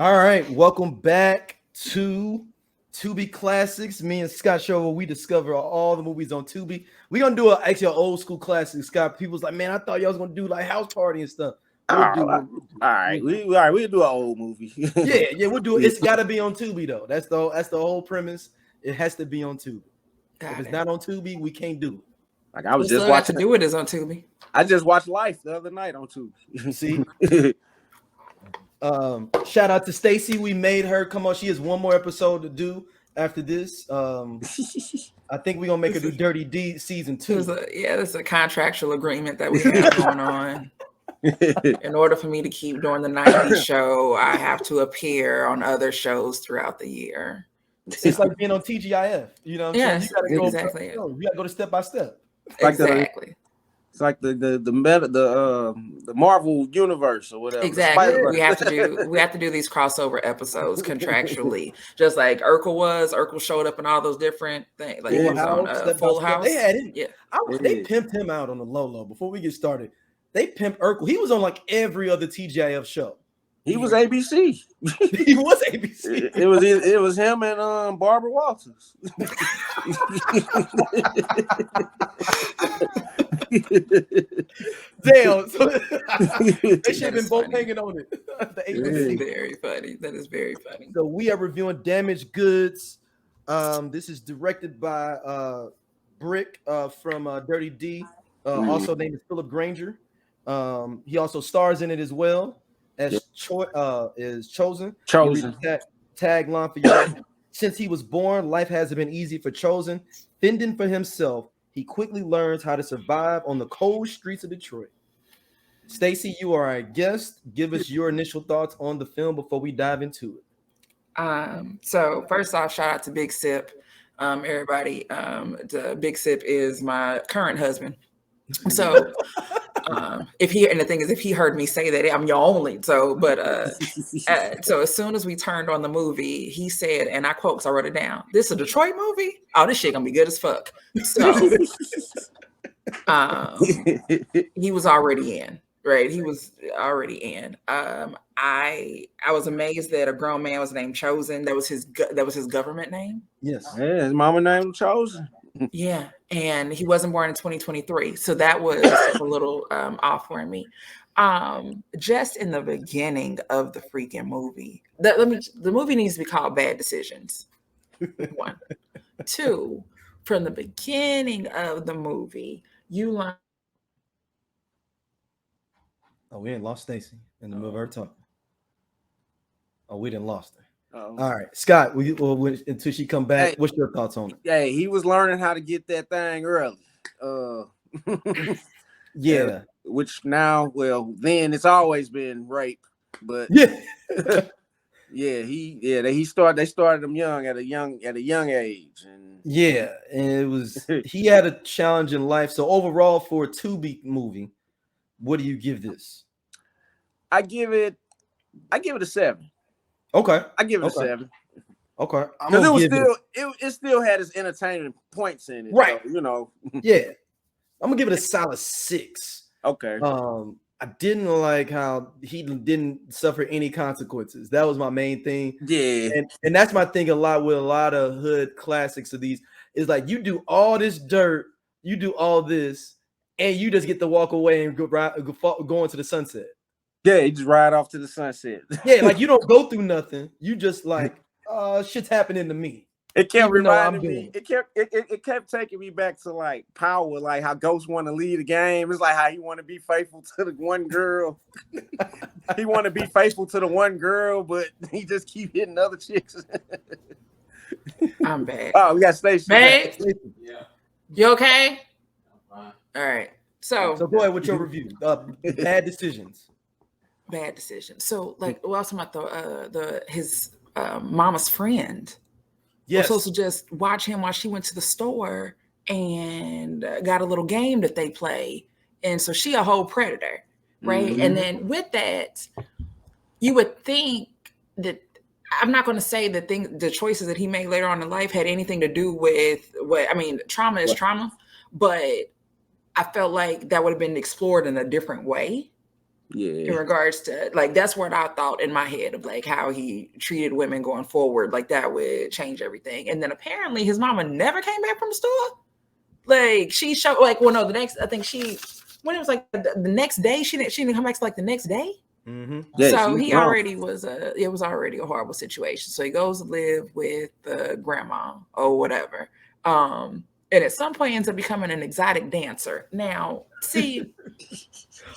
All right, welcome back to Tubi Classics. Me and Scott show where we discover all the movies on Tubi. We're gonna do actually an old school classic. Scott, people's like, man, I thought y'all was gonna do like House Party and stuff. We'll do. All right, we'll do an old movie. yeah, we'll do it. It's got to be on Tubi though. That's the whole premise. It has to be on Tubi. If it's not on Tubi, we can't do it. Like I was just watching. To do it is on Tubi. I just watched Life the other night on Tubi. See. Shout out to Stacey. We made her come on. She has one more episode to do after this. I think we're gonna make her do Dirty D season 2. There's a contractual agreement that we have going on. In order for me to keep doing the 90s show, I have to appear on other shows throughout the year. It's like being on TGIF. You know what I'm saying? You gotta exactly. You gotta go to step by step. Exactly. It's like the Marvel universe or whatever. Exactly. We have to do these crossover episodes contractually. Just like Urkel showed up in all those different things. Like he was on Full House. They had him. Yeah. They pimped him out on the low. Before we get started, they pimped Urkel. He was on like every other TGIF show. He was ABC. He was ABC. It was him and Barbara Walters. Damn. So they should have been both hanging on it. That is very funny. That is very funny. So we are reviewing Damaged Goods. This is directed by Brick from Dirty D. Also named Phillip Granger. He also stars in it as well as is Chosen. Tagline for y'all. Since he was born, life hasn't been easy for Chosen. Fending for himself, he quickly learns how to survive on the cold streets of Detroit. Stacey, you are our guest. Give us your initial thoughts on the film before we dive into it. So first off, shout out to Big Sip. Everybody, the Big Sip is my current husband. So if he heard me say that, I'm your only. So, so as soon as we turned on the movie, he said, and I quote, 'cause I wrote it down, "This is a Detroit movie? Oh, this shit gonna be good as fuck." So he was already in, right? He was already in. I was amazed that a grown man was named Chosen. That was his government name. Yes. Yeah, his mama named Chosen. Yeah, and he wasn't born in 2023, so that was a little off for me. Just in the beginning of the freaking movie, the movie needs to be called Bad Decisions. 1, 2, from the beginning of the movie, you learn. Oh, we didn't lost Stacey in the middle of her talking. Oh, we didn't lost her. Oh. All right, Scott. Until she come back, what's your thoughts on it? Yeah, he was learning how to get that thing early. Yeah. Which now, then it's always been rape, but they started him young at a young age, and it was he had a challenge in life. So overall, for a Tubi movie, what do you give this? I give it a 7. Okay. I give it a 7. Okay. Because it still had its entertaining points in it. Right. So, Yeah. I'm gonna give it a solid 6. Okay. I didn't like how he didn't suffer any consequences. That was my main thing. Yeah. And that's my thing a lot with a lot of hood classics of these. Is like you do all this dirt, you do all this, and you just get to walk away and go into the sunset. Yeah, you just ride off to the sunset. Yeah, like you don't go through nothing. You just like, shit's happening to me. It kept reminding me. It kept taking me back to like Power, like how Ghost want to lead the game. It's like how he want to be faithful to the one girl. He want to be faithful to the one girl, but he just keep hitting other chicks. I'm bad. Oh, we got Stacey. Babe, Yeah. you okay? I'm fine. All right. So go ahead with your review. Bad decisions. Bad decisions. So like, what else am I his mama's friend? Yes. We're supposed to just watch him while she went to the store and got a little game that they play. And so she a whole predator, right? Mm-hmm. And then with that, you would think that, I'm not going to say that the choices that he made later on in life had anything to do with trauma is trauma, but I felt like that would have been explored in a different way. In regards to like, that's what I thought in my head of like how he treated women going forward, like that would change everything. And then apparently his mama never came back from the store. Like she showed like, well, no, the next, I think when it was like the next day, she didn't come back to like the next day. Yeah, so he already was it was already a horrible situation. So he goes to live with the grandma or whatever. And at some point ends up becoming an exotic dancer. Now, see,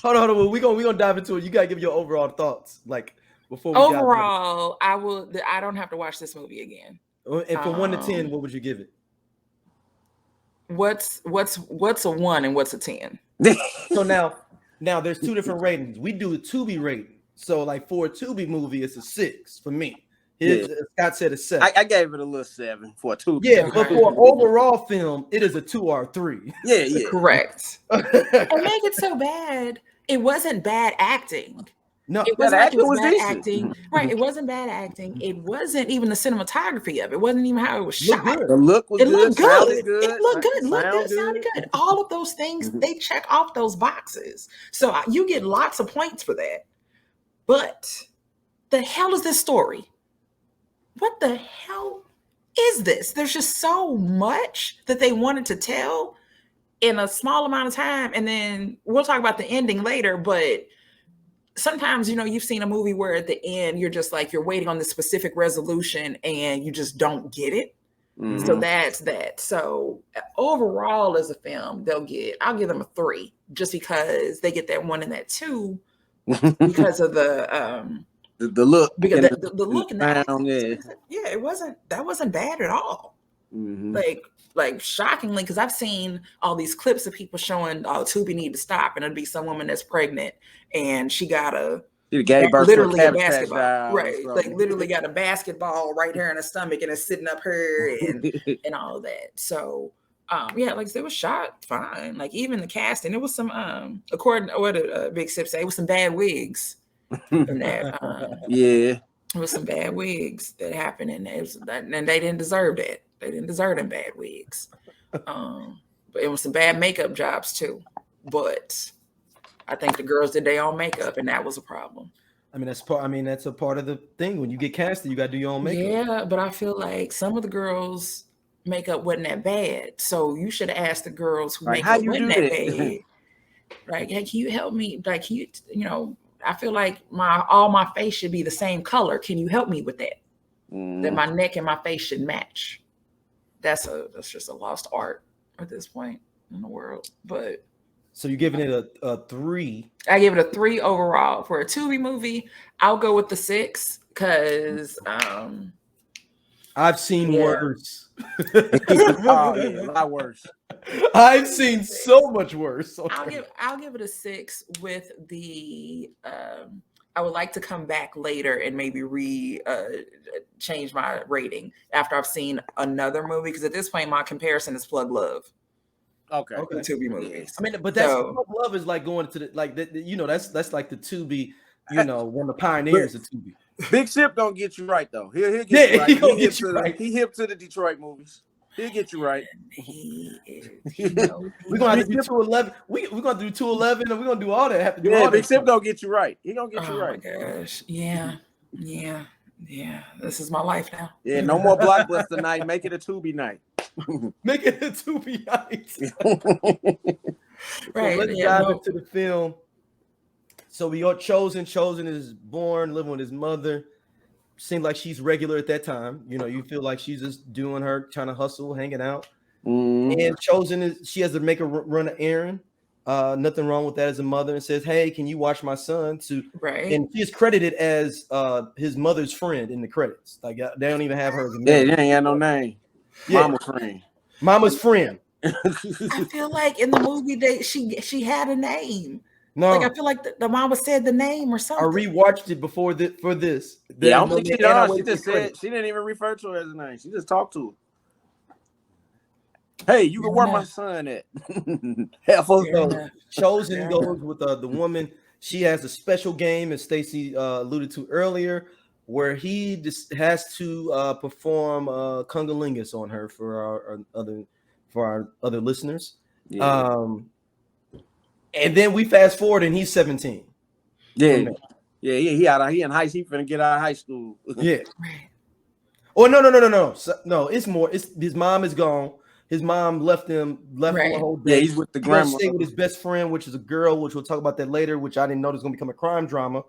hold on. We're gonna dive into it. You gotta give your overall thoughts, like before we overall, I don't have to watch this movie again. And from 1 to 10, what would you give it? What's a 1 and what's a 10? So now there's two different ratings. We do a Tubi rating. So like for a Tubi movie, it's a 6 for me. Scott said a 7. I gave it a little 7 for a 2. Yeah, but for an overall film, it is a 2 or a 3. Yeah. Correct. And make it so bad. It wasn't bad acting. No, it wasn't like it was bad acting. Right. It wasn't bad acting. It wasn't even the cinematography of it. It wasn't even how it was shot. The look was good. It looked good. It looked good. Sounded good. All of those things, they check off those boxes. So you get lots of points for that. But the hell is this story? What the hell is this? There's just so much that they wanted to tell in a small amount of time. And then we'll talk about the ending later, but sometimes, you've seen a movie where at the end, you're just like, you're waiting on this specific resolution and you just don't get it. So that's that. So overall as a film, I'll give them a 3 just because they get that 1 and that 2 because of the look. Because the look and the sound, that wasn't bad at all. Like shockingly, because I've seen all these clips of people showing, Tubi need to stop, and it'd be some woman that's pregnant and she gave birth literally to a basketball, right? Like literally got a basketball right here in her stomach and it's sitting up her and all of that. So like it was shot fine. Like even the casting, it was some according to what Big Sip say, it was some bad wigs in that. It was some bad wigs that happened, and they didn't deserve that. They didn't deserve them bad wigs. But it was some bad makeup jobs too. But I think the girls did their own makeup, and that was a problem. I mean, that's a part of the thing. When you get casted, you got to do your own makeup. Yeah, but I feel like some of the girls' makeup wasn't that bad. So you should have asked the girls who makeup wasn't that bad. Like, hey, can you help me? Like, can you, I feel like all my face should be the same color. Can you help me with that? That my neck and my face should match. That's just a lost art at this point in the world. But so you're giving it a 3. I give it a 3 overall. For a Tubi movie, I'll go with the 6 because I've seen worse. A lot worse. I've seen so much worse. I'll give it a 6 with the I would like to come back later and maybe change my rating after I've seen another movie, because at this point my comparison is Plug Love. Okay. Tubi movies. I mean, but that's Plug Love is like going to the that's like the Tubi, one of the pioneers of Tubi. Big Sip don't get you right though. He'll get you right. He'll get you right. He hip to the Detroit movies. He'll get you right. We're gonna have to do 211. We're gonna do 211, and we're gonna do all that. Big Sip gonna get you right. He gonna get you right. Oh my gosh. Yeah. This is my life now. Yeah, no more Blockbuster night. Make it a Tubi night. Make it a Tubi night. Right. Let's dive into the film. So we got Chosen. Chosen is born, living with his mother. Seemed like she's regular at that time. You feel like she's just doing her, trying to hustle, hanging out. And Chosen she has to make a run an errand. Nothing wrong with that as a mother, and says, "Hey, can you watch my son?" Right. And she is credited as his mother's friend in the credits. Like they don't even have her as a name. Yeah, they ain't got no name. Yeah. Mama's friend. I feel like in the movie she had a name. No, like I feel like the mama said the name or something. I rewatched it for this. Yeah, I don't think she just said she didn't even refer to her as a name. She just talked to her. Hey, you can where my son at? Chosen goes with the woman. She has a special game, as Stacey alluded to earlier, where he just has to perform cunnilingus on her for our other listeners. Yeah. And then we fast forward, and he's 17. Yeah. He in high school. He finna get out of high school. Yeah. Oh no. No, it's more. It's his mom is gone. His mom left him a whole day. Yeah, he's with the grandma. Stay with his best friend, which is a girl, which we'll talk about that later, which I didn't know was gonna become a crime drama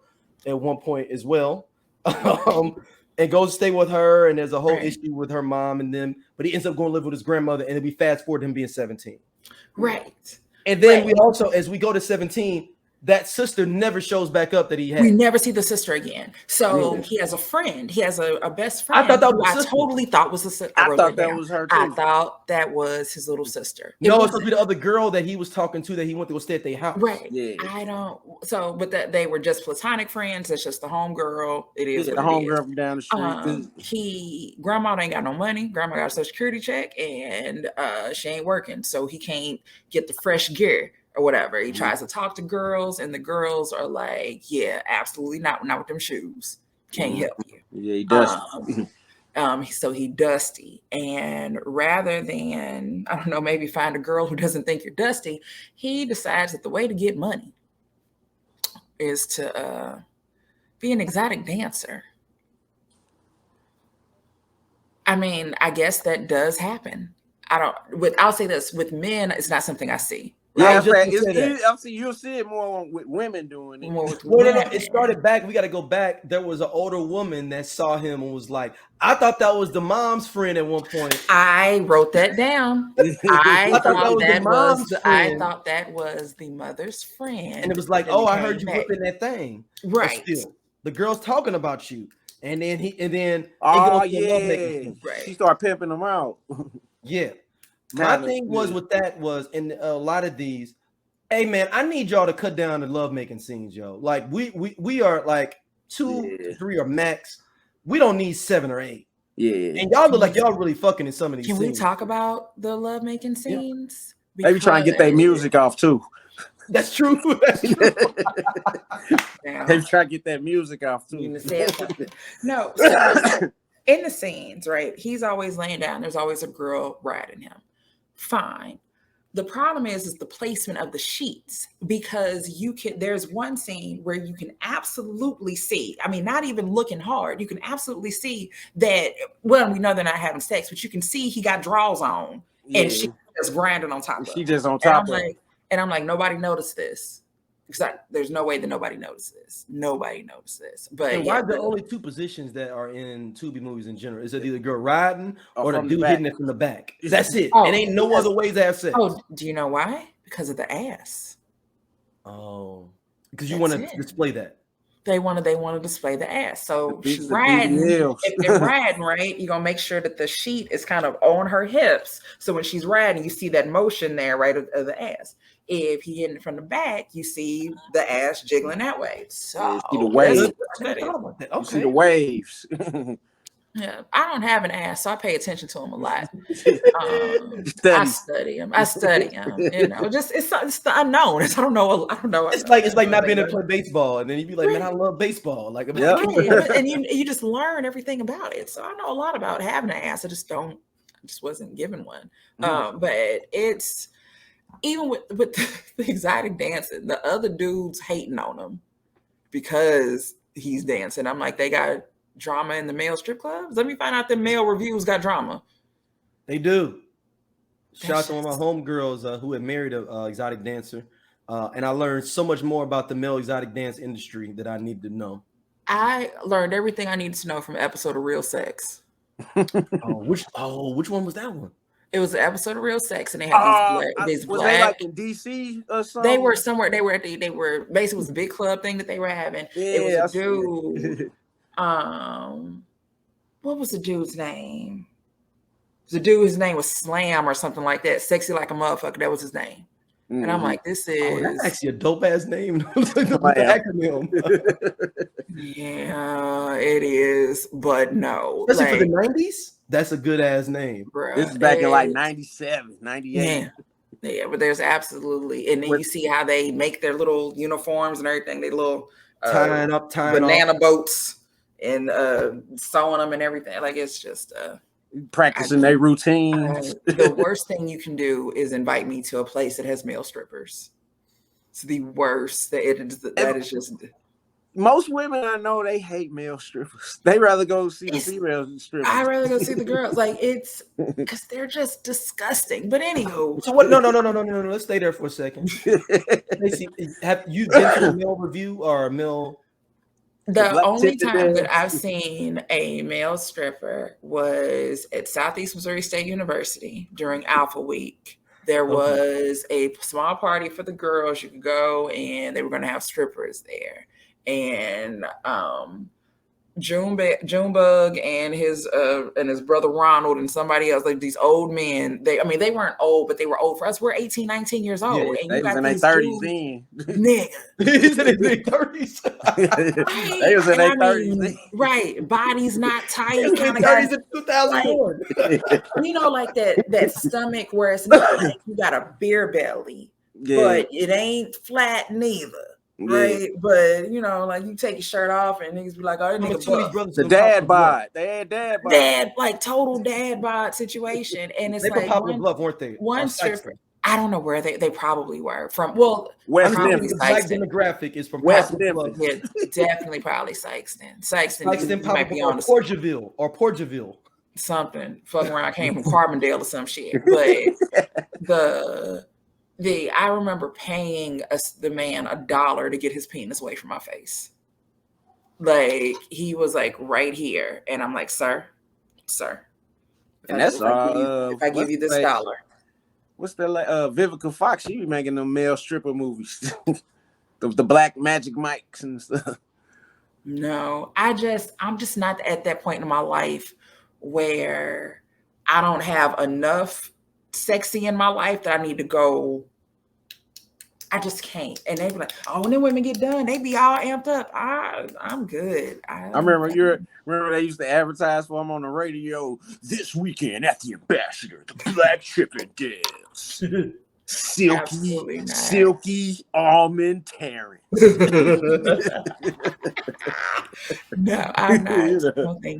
at one point as well. And goes to stay with her, and there's a whole issue with her mom and them, but he ends up going to live with his grandmother, and then we fast forward him being 17. Right. And then we also, as we go to 17, that sister never shows back up that he had. We never see the sister again. So he has a friend. He has a best friend. I thought that was I totally thought was the sister. I thought that was her too. I thought that was his little sister. No, it's supposed to be the other girl that he was talking to that he went to go stay at their house. Right. Yeah. I don't. So, but that they were just platonic friends. It's just the homegirl. It is the homegirl from down the street. Grandma ain't got no money. Grandma got a Social Security check, and she ain't working, so he can't get the fresh gear or whatever. He tries to talk to girls, and the girls are like, "Yeah, absolutely not with them shoes. Can't help you." Yeah, he does. So he dusty, and rather than, I don't know, maybe find a girl who doesn't think you're dusty, he decides that the way to get money is to be an exotic dancer. I mean, I guess that does happen. I'll say this, with men, it's not something I see. Yeah, you'll see it more with women doing it. No, it started back. We got to go back. There was an older woman that saw him and was like, I thought that was the mom's friend at one point. I wrote that down. I thought that was the mother's friend. And it was like, I heard you whipping that thing. Right. Still, the girl's talking about you. And then she started pimping him out. Yeah. My thing was with that was in a lot of these, hey man, I need y'all to cut down the lovemaking scenes, yo. Like we are like 2, 3 or max. We don't need 7 or 8. Yeah. And y'all look like y'all really fucking in some of these scenes. Can we talk about the lovemaking scenes? Yeah. Maybe try and get that music off too. That's true. That's true. Maybe try to get that music off too. No. So, in the scenes, right? He's always laying down. There's always a girl riding him. Fine. The problem is the placement of the sheets, because there's one scene where you can absolutely see, I mean, not even looking hard, you can absolutely see that, well, we know they're not having sex, but you can see he got drawers on and she just grinding on top of She just on top of it. And I'm like, nobody noticed this. Because there's no way that nobody noticed this. Nobody noticed this. But why are the only 2 positions that are in Tubi movies in general? Is it either girl riding or the dude hitting it from the back? That's it. It ain't no other ways to have sex. Oh, do you know why? Because of the ass. Oh, because you want to display that. They want to display the ass. So she's riding. If they're riding, right, you're gonna make sure that the sheet is kind of on her hips. So when she's riding, you see that motion there, right, of the ass. If he hit it from the back, you see the ass jiggling that way. So see the waves. Okay. See the waves. Yeah, I don't have an ass, so I pay attention to him a lot. I study him. You know, just it's the unknown. I don't know. It's like not being able to play baseball, and then you'd be like, man, I love baseball. Like, and you just learn everything about it. So I know a lot about having an ass. I just wasn't given one. But it's. Even with the exotic dancing, the other dudes hating on him because he's dancing. I'm like, they got drama in the male strip clubs? Let me find out the male reviews got drama. They do. Shout out to one of my homegirls who had married a exotic dancer. And I learned so much more about the male exotic dance industry that I needed to know. I learned everything I needed to know from an episode of Real Sex. Which one was that one? It was an episode of Real Sex, and they had these black. They like in DC or something? They were somewhere. They were basically, it was a big club thing that they were having. Yeah, it was a dude. What was the dude's name? The dude, his name was Slam or something like that. Sexy like a motherfucker. That was his name. Mm-hmm. And I'm like, this is that's actually a dope ass name. Acronym. Yeah, it is, but no. Especially for the 90s, that's a good ass name. Bruh, this is back in like 97, 98. Yeah, but there's absolutely, and then you see how they make their little uniforms and everything. They little tying banana boats and sewing them and everything. Like, it's just practicing their routines. The worst thing you can do is invite me to a place that has male strippers. It's the worst. That is just. most women I know, they hate male strippers. They rather go see the female strippers. I rather go see the girls. Like, it's because they're just disgusting. But anywho, So what? No. Let's stay there for a second. Stacey, have you been to a male review or a male? The only time that I've seen a male stripper was at Southeast Missouri State University during Alpha Week. There was a small party for the girls. You could go, and they were going to have strippers there. And Junebug and his brother Ronald and somebody else, like these old men. They weren't old, but they were old for us. We're 18, 19 years old. Yeah, and they you was got in their these 30s dudes, then. nigga. He's in their 30s. They was in their 30s. Right. Bodies not tight. In their 30s in 2004. Like that stomach where it's not like you got a beer belly, but it ain't flat neither. Right, but like you take your shirt off and niggas be like, "Oh, that nigga buff." The dad bod. They had dad bod. Like total dad bod situation, and it's they like popular bluff, weren't they? One stripper. I don't know where they probably were from. West Memphis. The black demographic is from West Memphis. Yeah, definitely probably Sykeston. Sykeston might be on Porterville. Something. Fucking around, came from Carbondale or some shit. But I remember paying the man $1 to get his penis away from my face. Like, he was like right here, and I'm like, sir. And that's if I give you this $1. What's the Vivica Fox? She be making them male stripper movies, the Black Magic Mics and stuff. No, I'm just not at that point in my life where I don't have enough sexy in my life that I need to go. I just can't. And they be like, "Oh, when the women get done, they be all amped up." I'm good. I remember they used to advertise for them on the radio this weekend at the Ambassador, the Black Tripping Girls. Silky almond Terrence. No, I'm not.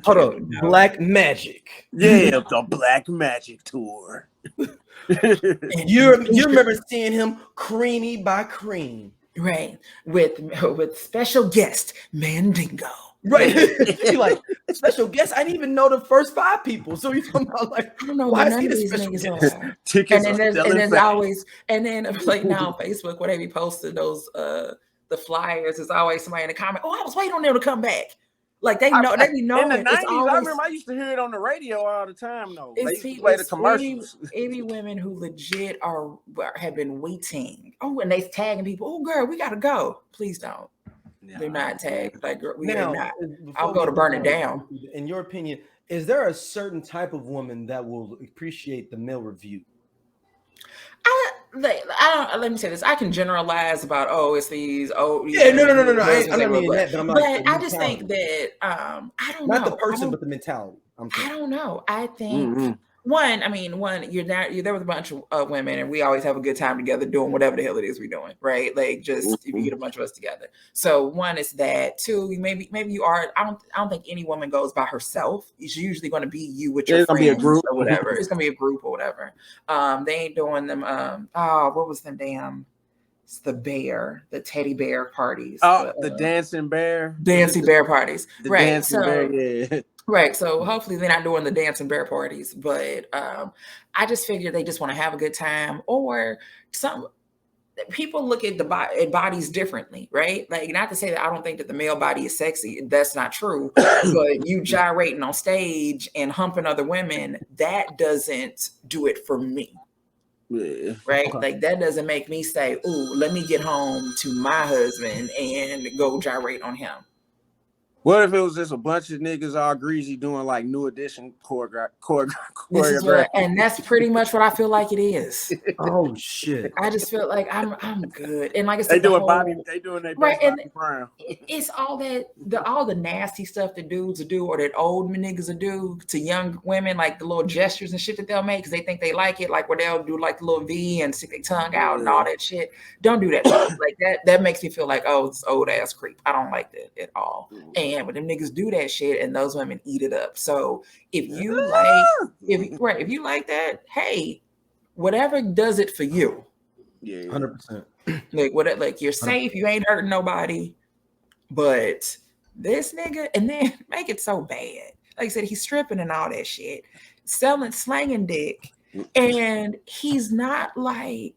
Hold on. No. Black Magic. Yeah, the Black Magic tour. You remember seeing him creamy by cream, right? With special guest Mandingo, right? You like special guest? I didn't even know the first 5 people. So you talking about like I don't know why none of these niggas are. Tickets and there's always like now on Facebook where they be posting those the flyers. There's always somebody in the comment. Oh, I was waiting on them to come back. Like they know, they be knowing. In the 90s, I remember I used to hear it on the radio all the time. Though they used to play the commercials. Any women who legit have been waiting. Oh, and they tagging people. Oh, girl, we gotta go. Please don't. No. They're not tagged. Like girl, we are not. I'll go to burn it down. In your opinion, is there a certain type of woman that will appreciate the male review? Let me say this. I can generalize about it's these no. I don't mean that, but I'm like, I just think that I don't know. Not the person, but the mentality. I don't know. I think one, you're there with a bunch of women, and we always have a good time together doing whatever the hell it is we're doing, right? Like just if you get a bunch of us together. So one is that. Two, maybe you are. I don't think any woman goes by herself. It's usually going to be you with your friends, be a group or whatever. It's going to be a group or whatever. They ain't doing them. What was the damn? It's the teddy bear parties. The dancing bear. Dancing bear parties. Right. Dancing bear, yeah. Right. So hopefully they're not doing the dancing bear parties, but I just figure they just want to have a good time, or some people look at at bodies differently, right? Like, not to say that I don't think that the male body is sexy. That's not true. But you gyrating on stage and humping other women, that doesn't do it for me. Yeah. Right. Okay. Like that doesn't make me say, "Ooh, let me get home to my husband and go gyrate on him." What if it was just a bunch of niggas all greasy doing like New Edition choreography? And that's pretty much what I feel like it is. Oh shit! I just feel like I'm good. And like I said, they doing their best right, Bobby Brown. It's all the nasty stuff that dudes will do, or that old niggas will do to young women, like the little gestures and shit that they'll make because they think they like it, like where they'll do like the little V and stick their tongue out and all that shit. Don't do that. Like that makes me feel like, oh, it's old ass creep. I don't like that at all. And when them niggas do that shit and those women eat it up. So if you like that, hey, whatever does it for you. Yeah, 100%. Like you're safe, you ain't hurting nobody. But this nigga, and then make it so bad. Like I said, he's stripping and all that shit, slanging dick, and he's not like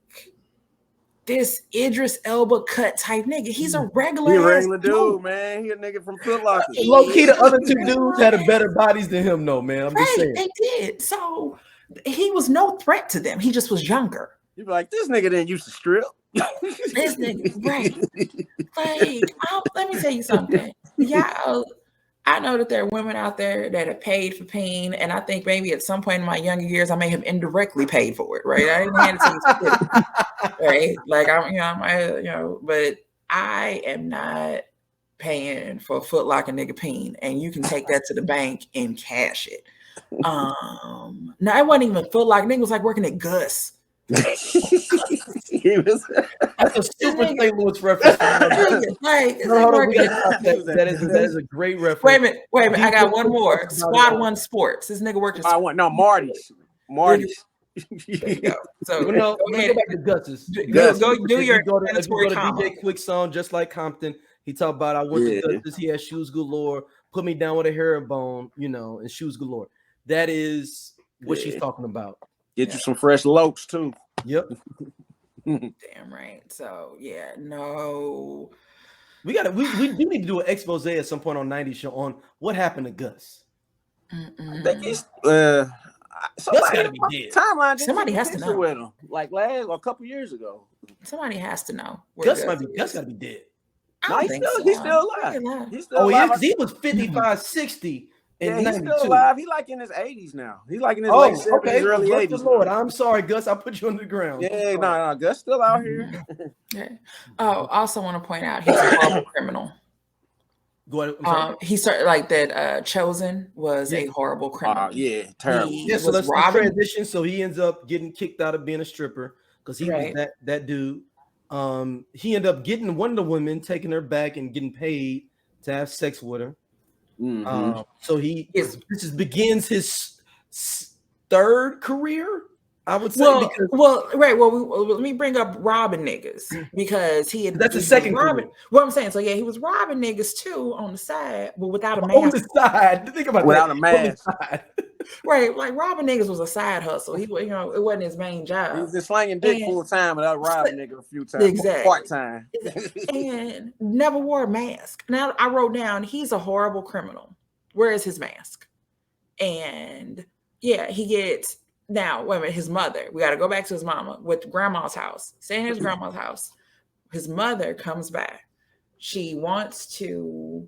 this Idris Elba cut type nigga. He's a regular dude, man. He a nigga from Foot Locker. Low key, the other two dudes had a better bodies than him, though, man. I'm just saying. They did. So he was no threat to them. He just was younger. You be like, this nigga didn't used to strip. This nigga, right? Like, let me tell you something. Yeah, I know that there are women out there that have paid for peen, and I think maybe at some point in my younger years, I may have indirectly paid for it. Right? I didn't hand it to you, right? Like but I am not paying for Foot Locker nigga peen, and you can take that to the bank and cash it. No, it wasn't even Foot Locker. Nigga was like working at Gus. That's a super St. Louis reference. That is a great reference. Wait a minute. I got one more. Squad One Sports. This nigga working. Marty's. There you go. So go back to Gus's. Go do your go to DJ Quick song, just like Compton. He talked about I went to Gus's. He had shoes galore. Put me down with a herringbone, and shoes galore. That is what she's talking about. Get you some fresh lokes too. Yep. Damn right. So no. We do need to do an expose at some point on 90 show on what happened to Gus. I think he's Gus gotta be dead. Timeline. Somebody has to know. With him, like a couple years ago. Somebody has to know. Gus gotta be dead. No, he's still alive. He's still alive. He was 55, 60. Yeah, he's still alive. He like in his 80s now. He like in his late 70s, early 80s. Lord, I'm sorry, Gus. I put you on the ground. Yeah, no, Gus still out here. Yeah. Oh, I also want to point out he's a horrible criminal. Go ahead. He started like that. Chosen was a horrible criminal. Terrible. So let's transition. So he ends up getting kicked out of being a stripper because he was that dude. He ended up getting one of the women, taking her back and getting paid to have sex with her. Mm-hmm. So this begins his third career, I would say. Well, let me bring up robbing niggas because that's the second robbing. career. What I'm saying, so he was robbing niggas too on the side, but without a mask. On the side, think about without a mask. Right, like robbing niggas was a side hustle. He, it wasn't his main job. He was just slanging dick full time without robbing nigga a few times. Exactly. Part time. And never wore a mask. Now I wrote down he's a horrible criminal. Where is his mask? And he gets now. Wait a minute, his mother. We got to go back to his mama with grandma's house. Staying at his grandma's house. His mother comes back. She wants to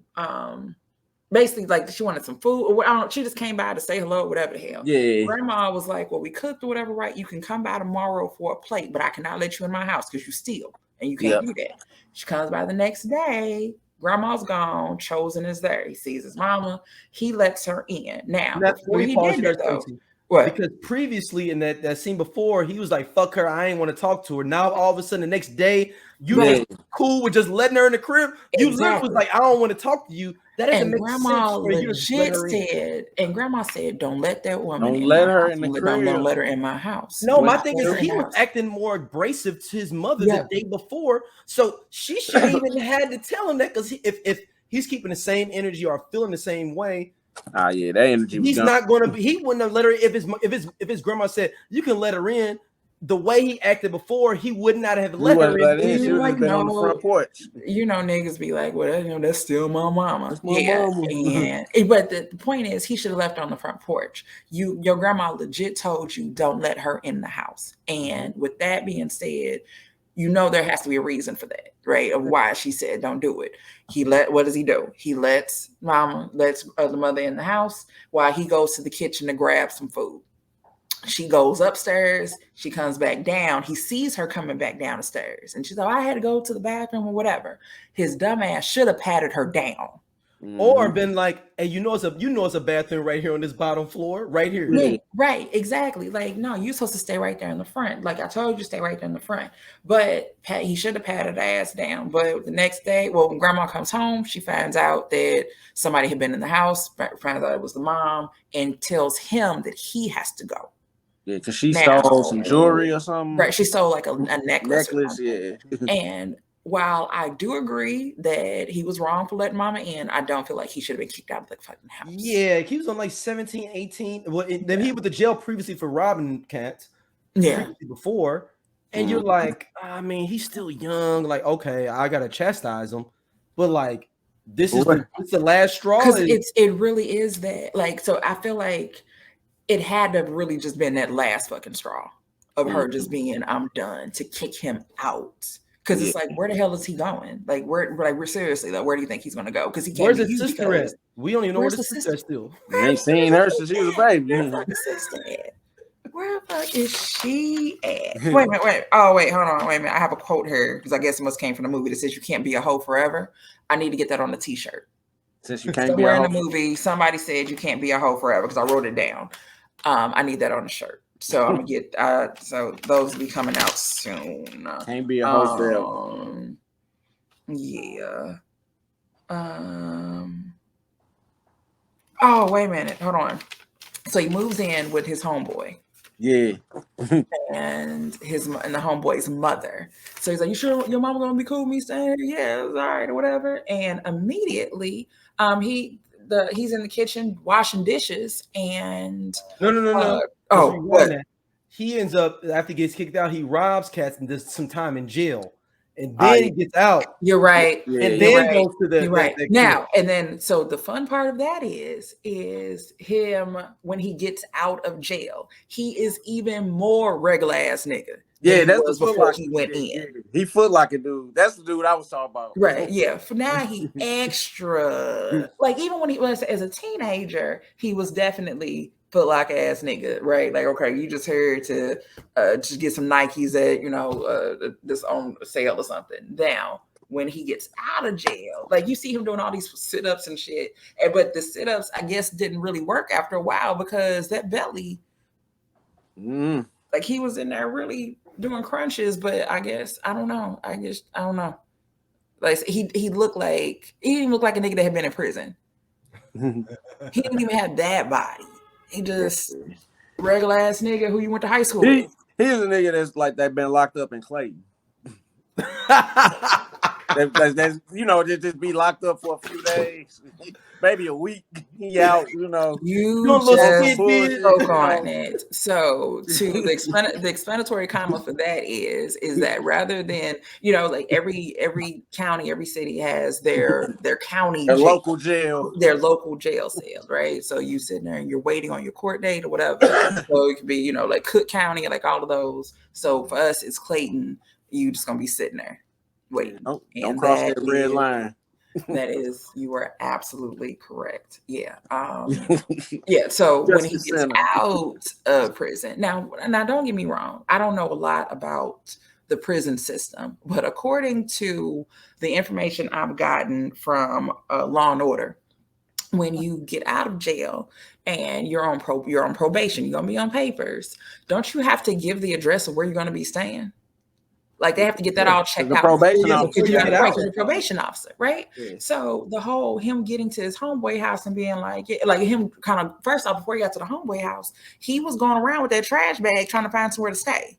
basically, like, she wanted some food, or I don't know, she just came by to say hello, whatever the hell. Yeah. Grandma was like, well, we cooked or whatever, right? You can come by tomorrow for a plate, but I cannot let you in my house because you steal, and you can't do that. She comes by the next day. Grandma's gone. Chosen is there. He sees his mama. He lets her in. Now, before he did it, though, what? Because previously in that scene before, he was like, fuck her, I ain't want to talk to her. Now all of a sudden the next day, you were cool with just letting her in the crib. You literally was like, I don't want to talk to you. That doesn't make Grandma sense. And Grandma said, don't let that woman don't let her in the crib. Don't let her in my house. No, my thing is he was acting more aggrissive to his mother the day before. So she shouldn't even had to tell him that, because if he's keeping the same energy or feeling the same way, that energy. He's not going to be. He wouldn't have let her. If his grandma said you can let her in, the way he acted before, he would not have let her in. She would have been on the front porch. Niggas be like, well, that's still my mama. That's my mama. But the point is, he should have left her on the front porch. Your grandma legit told you don't let her in the house. And with that being said, there has to be a reason for that, right? Of why she said don't do it. What does he do? He lets the mother in the house while he goes to the kitchen to grab some food. She goes upstairs. She comes back down. He sees her coming back down the stairs. And she's like, I had to go to the bathroom or whatever. His dumbass should have patted her down. Or been like, hey, it's a bathroom right here on this bottom floor, right here. Yeah, right, exactly. Like, no, you're supposed to stay right there in the front. Like I told you, stay right there in the front. But he should have patted her ass down. But the next day, when Grandma comes home, she finds out that somebody had been in the house, finds out it was the mom, and tells him that he has to go. Yeah, because she stole some jewelry or something. Right, she stole like a necklace. Yeah. And while I do agree that he was wrong for letting mama in, I don't feel like he should have been kicked out of the fucking house. Yeah, he was on like 17, 18. Well, then he was the jail previously for robbing cats. Yeah. Before. And you're like, I mean, he's still young. Like, okay, I gotta chastise him. But like, this is the last straw. Because it really is that. Like, so I feel like it had to have really just been that last fucking straw of her just being, I'm done, to kick him out. Because it's like, where the hell is he going? Like, we're seriously though, where do you think he's gonna go? Because he can't. Where's his sister at? We don't even know where the sister is still. I ain't seen her since she was a baby. Where's the sister at? Where the fuck is she at? Wait a minute, Oh, wait, hold on. Wait a minute. I have a quote here because I guess it must came from the movie that says you can't be a hoe forever. I need to get that on the t-shirt. Since you can't Somewhere be a hoe. in the movie, somebody said you can't be a hoe forever because I wrote it down. I need that on the shirt. So I'm gonna get so those will be coming out soon. Can't be a hoe forever. Yeah. Oh, wait a minute. Hold on. So he moves in with his homeboy. Yeah. and the homeboy's mother. So he's like, "You sure your mama gonna be cool with me staying here?" Yeah, it's all right or whatever. And immediately, he's in the kitchen washing dishes and No. What? He ends up after he gets kicked out, he robs cats and does some time in jail. And then he gets out. You're right. And then goes to the right. Now, and then so the fun part of that is him when he gets out of jail, he is even more regular ass nigga. Yeah, that's the before he went in. He foot like a dude. That's the dude I was talking about. Right. Yeah. For now, he extra. Like even when he was as a teenager, he was definitely foot like ass nigga. Right. Like, okay, you just here to just get some Nikes at this on sale or something. Now, when he gets out of jail, like you see him doing all these sit-ups and shit, but the sit-ups I guess didn't really work after a while because that belly. Like he was in there really doing crunches, but I guess I don't know. I don't know. Like he didn't look like a nigga that had been in prison. He didn't even have that body. He just regular ass nigga who you went to high school with. He's a nigga that's like that been locked up in Clayton. That's just be locked up for a few days, maybe a week. He out, You just spoke on it. So the explanatory comment for that is that rather than like every county, every city has their county local jail, their local jail cells, right? So you sitting there and you're waiting on your court date or whatever. So it could be like Cook County, like all of those. So for us, it's Clayton. You just gonna be sitting there. Wait, don't cross that red line. That is, you are absolutely correct. Yeah. Yeah. So when he gets out of prison, now don't get me wrong. I don't know a lot about the prison system, but according to the information I've gotten from Law and Order, when you get out of jail and you're on probation, you're gonna be on papers. Don't you have to give the address of where you're gonna be staying? Like they have to get that all checked out. The probation officer, right? Yeah. So the whole him getting to his homeboy house and being like him kind of first off before he got to the homeboy house, he was going around with that trash bag trying to find somewhere to stay.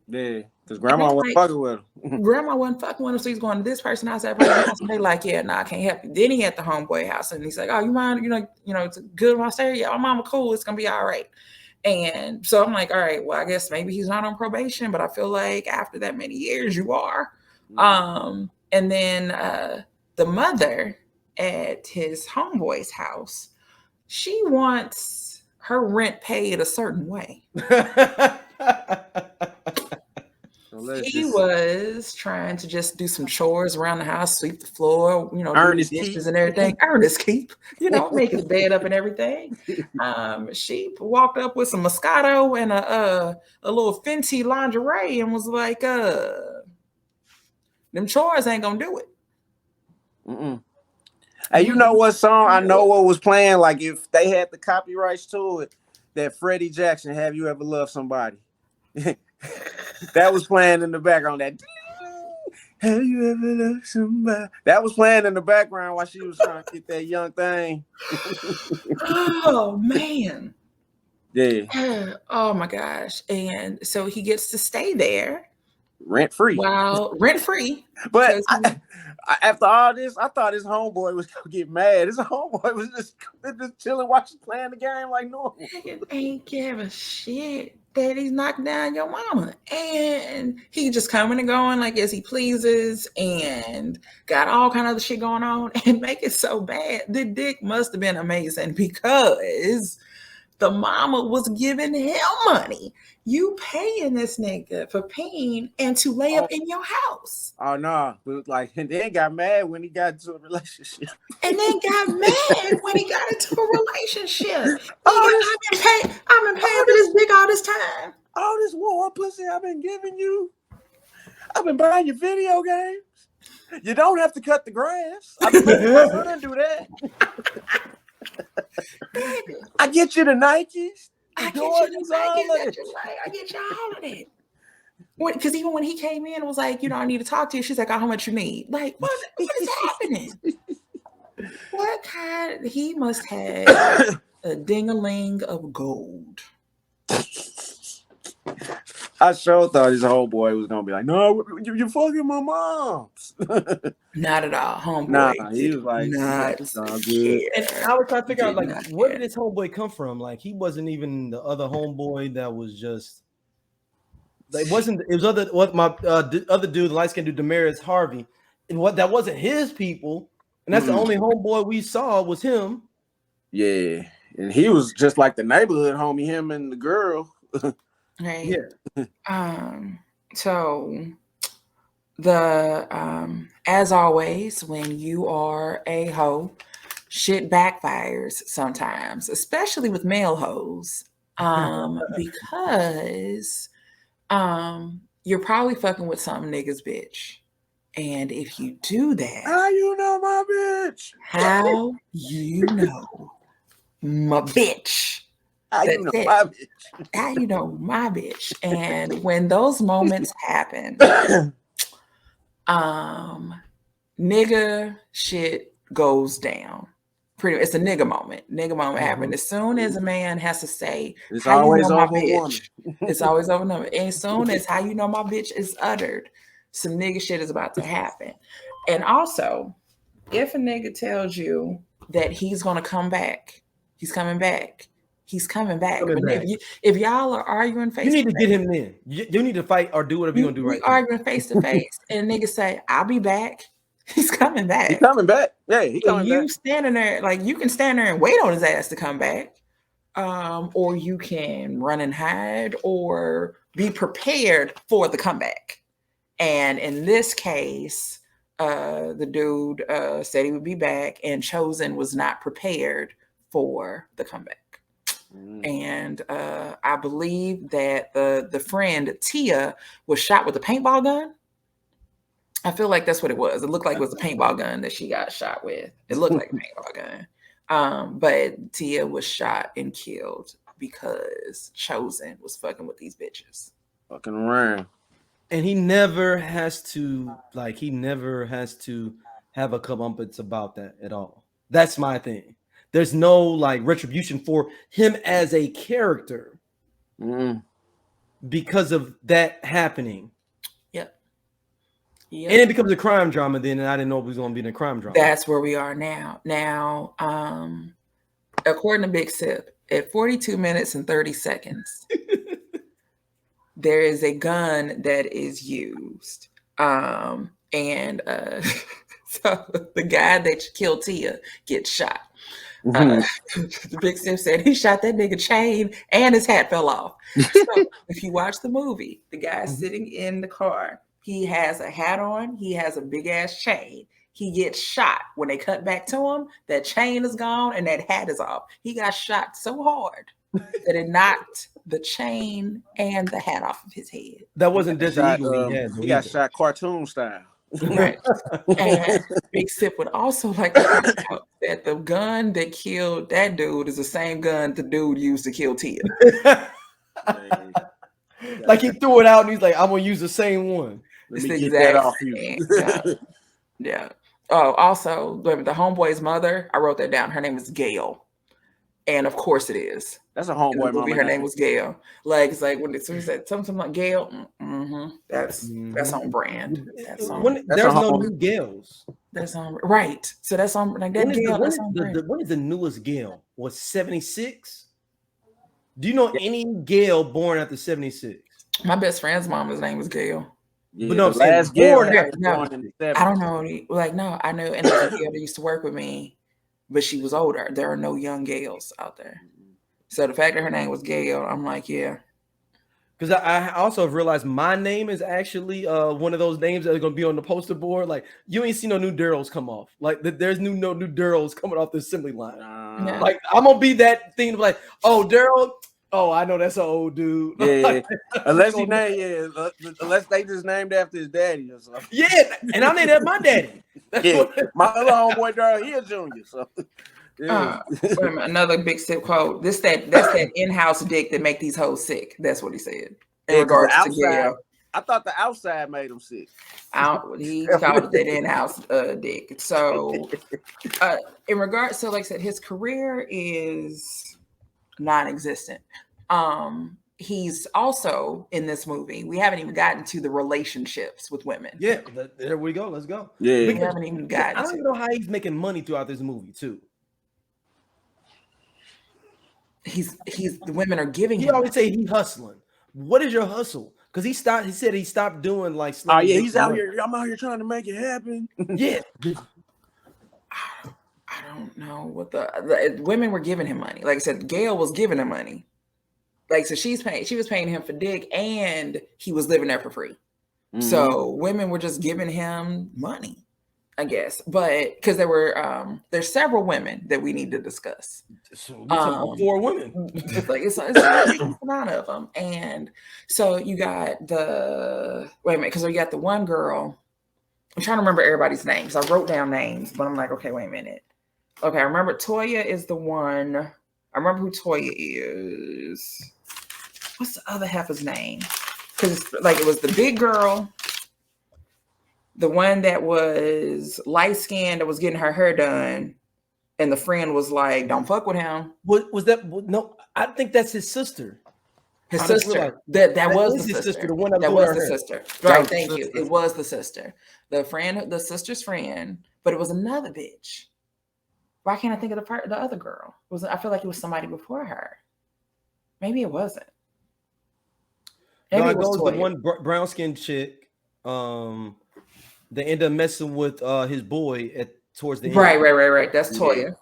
Yeah, because grandma wasn't fucking with him. Grandma wasn't fucking with him, so he's going to this person house, that person house, and they like, yeah, I can't help you. Then he at the homeboy house, and he's like, oh, you mind? It's good when I stay here. Yeah, my mama cool. It's gonna be all right. And so I'm like, all right, well, I guess maybe he's not on probation, but I feel like after that many years, you are. And then the mother at his homeboy's house, she wants her rent paid a certain way. He was trying to just do some chores around the house, sweep the floor, earn his dishes keep. And everything. Earn his keep, make his bed up and everything. She walked up with some Moscato and a little Fenty lingerie and was like, them chores ain't gonna do it. Hey, you know what song? I know what was playing. Like if they had the copyrights to it, that Freddie Jackson, Have You Ever Loved Somebody? That was playing in the background. That Have you ever loved somebody? That was playing in the background while she was trying to get that young thing. Oh man. Yeah. Oh my gosh. And so he gets to stay there rent free. Wow, rent free. But after all this, I thought his homeboy was gonna get mad. His homeboy was just chilling, watching, playing the game like normal. Ain't give a shit that he's knocking down your mama, and he just coming and going like as he pleases, and got all kind of other shit going on, and make it so bad. The dick must have been amazing because the mama was giving him money. You paying this nigga for pain and to lay up in your house. Oh no, but like, and then got mad when he got into a relationship. And then got mad when he got into a relationship. I've been paying for this dick all this time. All this war pussy I've been giving you. I've been buying your video games. You don't have to cut the grass. I've been making my son do that. I get you the Nikes. I get you all of it. Because even when he came in, it was like, I need to talk to you. She's like, oh, how much you need? Like, what is happening? What kind? He must have a ding-a-ling of gold. I sure thought his whole boy was gonna be like, no, you're fucking my mom's. Not at all, homeboy. Nah, he was like, not good. And I was trying to figure out, like, where did this homeboy come from? Like, he wasn't even the other homeboy that was just. It wasn't. It was other dude, the light skinned dude, Damaris Harvey, and that wasn't his people, and that's the only homeboy we saw was him. Yeah, and he was just like the neighborhood homie, him and the girl. Right. Yeah. So the as always, when you are a hoe, shit backfires sometimes, especially with male hoes. Because you're probably fucking with some nigga's bitch. And if you do that, how you know my bitch? How you know my bitch? How you know my bitch? How you know my bitch? And when those moments happen, nigga shit goes down. It's a nigga moment. Nigga moment happened. As soon as a man has to say, it's always over my bitch. It's always over number. And as soon as how you know my bitch is uttered, some nigga shit is about to happen. And also, if a nigga tells you that he's gonna come back, he's coming back. He's coming back. If y'all are arguing face, you need to get him in. You need to fight or do whatever you're gonna do right now. Arguing face to face, and nigga say, "I'll be back." He's coming back. He's coming back. Yeah, he's coming back. You standing there, like you can stand there and wait on his ass to come back, or you can run and hide, or be prepared for the comeback. And in this case, the dude said he would be back, and Chosen was not prepared for the comeback. And I believe that the friend Tia was shot with a paintball gun. I feel like that's what it was. It looked like it was a paintball gun that she got shot with. It looked like a paintball gun. But Tia was shot and killed because Chosen was fucking with these bitches. Fucking around. And he never has to have a comeuppance about that at all. That's my thing. There's no like retribution for him as a character because of that happening. Yep. And it becomes a crime drama then, and I didn't know it was going to be in a crime drama. That's where we are now. Now, according to Big Sip, at 42 minutes and 30 seconds, there is a gun that is used. So the guy that killed Tia gets shot. The Big Sip said he shot that nigga chain and his hat fell off. So if you watch the movie, the guy's sitting in the car. He has a hat on. He has a big ass chain. He gets shot. When they cut back to him, that chain is gone and that hat is off. He got shot so hard that it knocked the chain and the hat off of his head. That wasn't Desert Eagle. He got shot cartoon style. Right. And Big Sip would also like to point out that the gun that killed that dude is the same gun the dude used to kill Tia. Like he threw it out and he's like, I'm gonna use the same one. It's the exact same. Yeah. Oh, also the homeboy's mother, I wrote that down. Her name is Gail. And of course it is. That's a homeboy mama. Her name was Gail. Like, it's like when it said something like Gail, that's on brand. There's no new Gales. That's on right. So that's on like that Gail. When is the newest Gail? Was 76? Do you know any Gail born after 76? My best friend's mama's name was Gail. Yeah, but no, last Gail. I don't know. Like, no, I know. And there's a Gail that used to work with me, but she was older. There are no young Gails out there. So the fact that her name was Gail, I'm like, yeah. Because I also have realized my name is actually one of those names that are going to be on the poster board. Like, you ain't see no new Durrells come off. Like, there's no new Durrells coming off the assembly line. Like, I'm going to be that thing of like, oh, Durrell. Oh, I know that's an old dude. Yeah, unless they just named after his daddy or something. Yeah, and I named after my daddy. My other homeboy Durrell, he a junior. So yeah. Another big sip quote. That's that in-house dick that make these hoes sick. That's what he said. In regards to Gail. I thought the outside made him sick. He called it that in-house dick. So in regards, so like I said, his career is non-existent. He's also in this movie. We haven't even gotten to the relationships with women. Yeah, there we go. Let's go. Yeah, we haven't even gotten. I don't even know how he's making money throughout this movie too. The women are giving. He always say he hustling. What is your hustle? Because he said he stopped doing like. Oh yeah, he's out here. I'm out here trying to make it happen. Yeah. I don't know what the women were giving him money. Like I said, Gail was giving him money. Like, so she was paying him for dick and he was living there for free. Mm-hmm. So women were just giving him money, I guess. But because there's several women that we need to discuss. So 4 women. it's a lot of them. And so you got because we got the one girl. I'm trying to remember everybody's names. I wrote down names, but I'm like, okay, wait a minute. Okay, I remember Toya is the one. I remember who Toya is. What's the other heifer's name? Because it was the big girl, the one that was light skinned that was getting her hair done, and the friend was like, "Don't fuck with him." Was that no? I think that's his sister. His sister. That was the sister. The one that was the sister. Right. Thank you. It was the sister. The sister's friend, but it was another bitch. Why can't I think of the other girl? I feel like it was somebody before her. Maybe it wasn't. Maybe it was the one brown skinned chick. They end up messing with his boy towards the end. Right. That's Toya.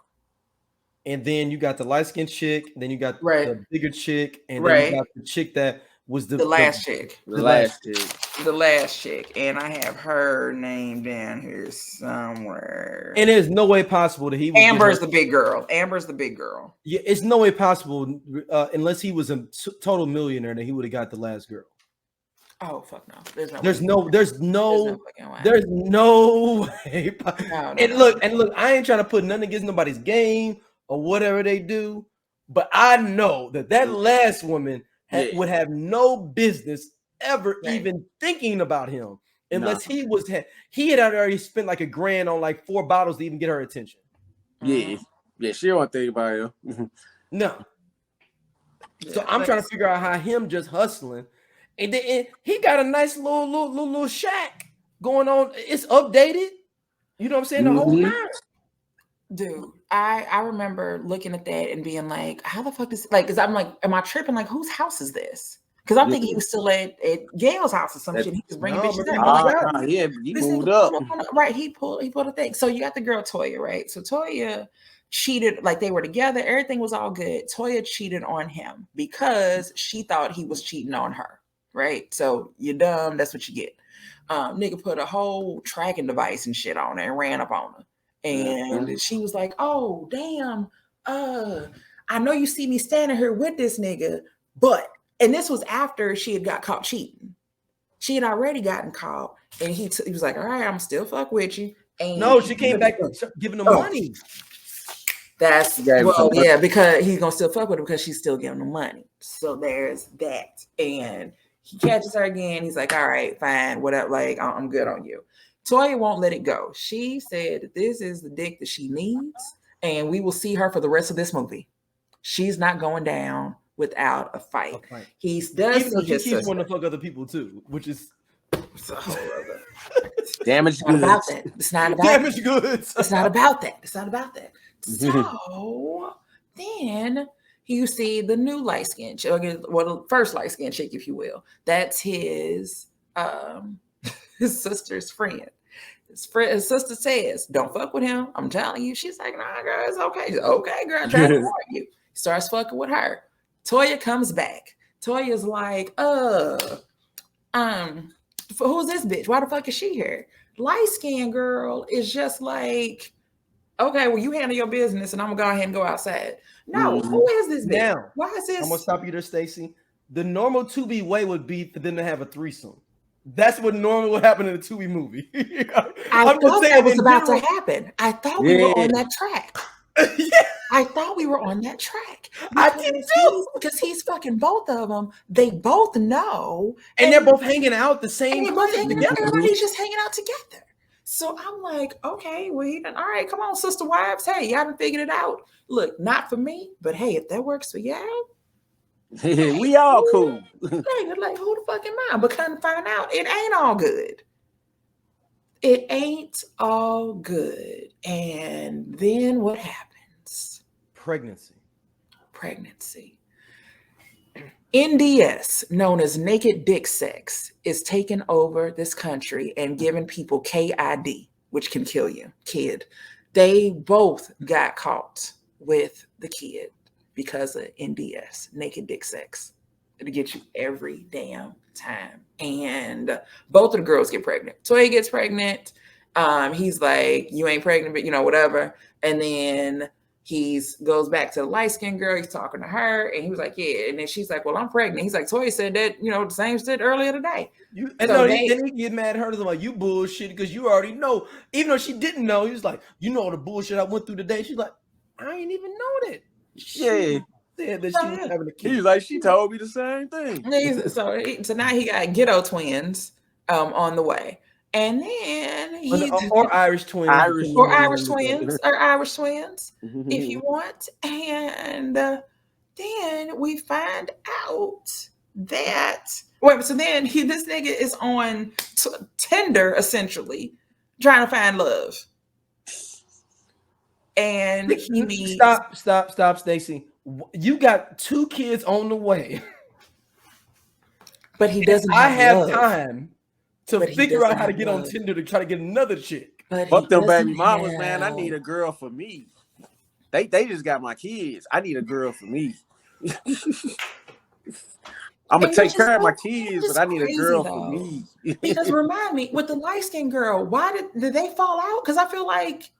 And then you got the light skinned chick. Then you got the bigger chick, and then you got the chick that was the last chick. The last chick. And I have her name down here somewhere. And there's no way possible that he was Amber's the big girl. Yeah, it's no way possible unless he was a total millionaire that he would have got the last girl. Oh fuck no! There's no way. And look, I ain't trying to put nothing against nobody's game or whatever they do, but I know that last woman would have no business ever even thinking about him unless he had already spent like $1,000 on like 4 bottles to even get her attention. Yeah, she don't think about him. No. So I'm trying to figure out how him just hustling, and then he got a nice little shack going on. It's updated. You know what I'm saying? The whole time. Dude, I remember looking at that and being like, how the fuck is because I'm like, am I tripping? Like, whose house is this? Because I'm thinking he was still at Gail's house or some shit. He was bringing bitches in. He moved up. Right, he pulled a thing. So you got the girl Toya, right? So Toya cheated, like they were together. Everything was all good. Toya cheated on him because she thought he was cheating on her, right? So you're dumb. That's what you get. Nigga put a whole tracking device and shit on her and ran up on her. And she was like, oh, damn. I know you see me standing here with this nigga, but, and this was after she had got caught cheating. She had already gotten caught. And he was like, all right, I'm still fuck with you. And no, she came back giving him money. That's, yeah, because he's going to still fuck with her because she's still giving him money. So there's that. And he catches her again. He's like, all right, fine, whatever. Like, I'm good on you. Toya won't let it go. She said this is the dick that she needs, and we will see her for the rest of this movie. She's not going down without a fight. He does Even though see she his keeps sister. wanting to fuck other people too, which is damaged It's not about goods. that. It's not about damaged goods. It's not about that. It's not about that. So then you see the new light skinned chick, well, the first light skinned chick, if you will. That's his sister's friend. His sister says, "Don't fuck with him." I'm telling you. She's like, "Nah, girl, it's okay." She's, okay, girl, trying to warn you. He starts fucking with her. Toya comes back. Toya's like, who's this bitch? Why the fuck is she here? Light skinned girl is just like, okay, well, you handle your business and I'm gonna go ahead and go outside. No, who is this bitch? Now, why is this? I'm gonna stop you there, Stacey. The normal Tubi way would be for them to have a threesome. That's what normally would happen in a Tubi movie. I thought that was about to happen. I thought we were on that track. I thought we were on that track. I did too. Because he's fucking both of them. They both know. And they're both hanging out the same they're both hanging out. together. Everybody's just hanging out together. So I'm like, okay, well, all right, come on, sister wives. Hey, y'all done figured it out. Look, not for me, but hey, if that works for y'all, we all cool. Like, who the fuck am I? But come find out, it ain't all good. It ain't all good. And then what happens? Pregnancy. NDS, known as naked dick sex, is taking over this country and giving people KID, which can kill you, kid. They both got caught with the kid because of NDS, naked dick sex. It'll get you every damn time. And both of the girls get pregnant. Toya gets pregnant. He's like, you ain't pregnant, but whatever. And then he goes back to the light-skinned girl. He's talking to her, and he was like, yeah. And then she's like, well, I'm pregnant. He's like, Toya said that, the same shit earlier today. Then he get mad at her. Like, you bullshit, because you already know. Even though she didn't know, he was like, all the bullshit I went through today. She's like, I ain't even know that. She said that she was having a kid. He was like, she told me the same thing. So now he got ghetto twins on the way. And then or Irish twins. Or Irish twins, if you want. And then we find out that so then this nigga is on Tinder, essentially, trying to find love. And he meets... Stop, Stacey. You got 2 kids on the way. But he doesn't have time to figure out how to get on Tinder to try to get another chick. Fuck them baby mamas, man. I need a girl for me. They just got my kids. I need a girl for me. I'm gonna take care of my kids, but I need a girl for me. Because remind me, with the light-skinned girl, why did they fall out? Because I feel like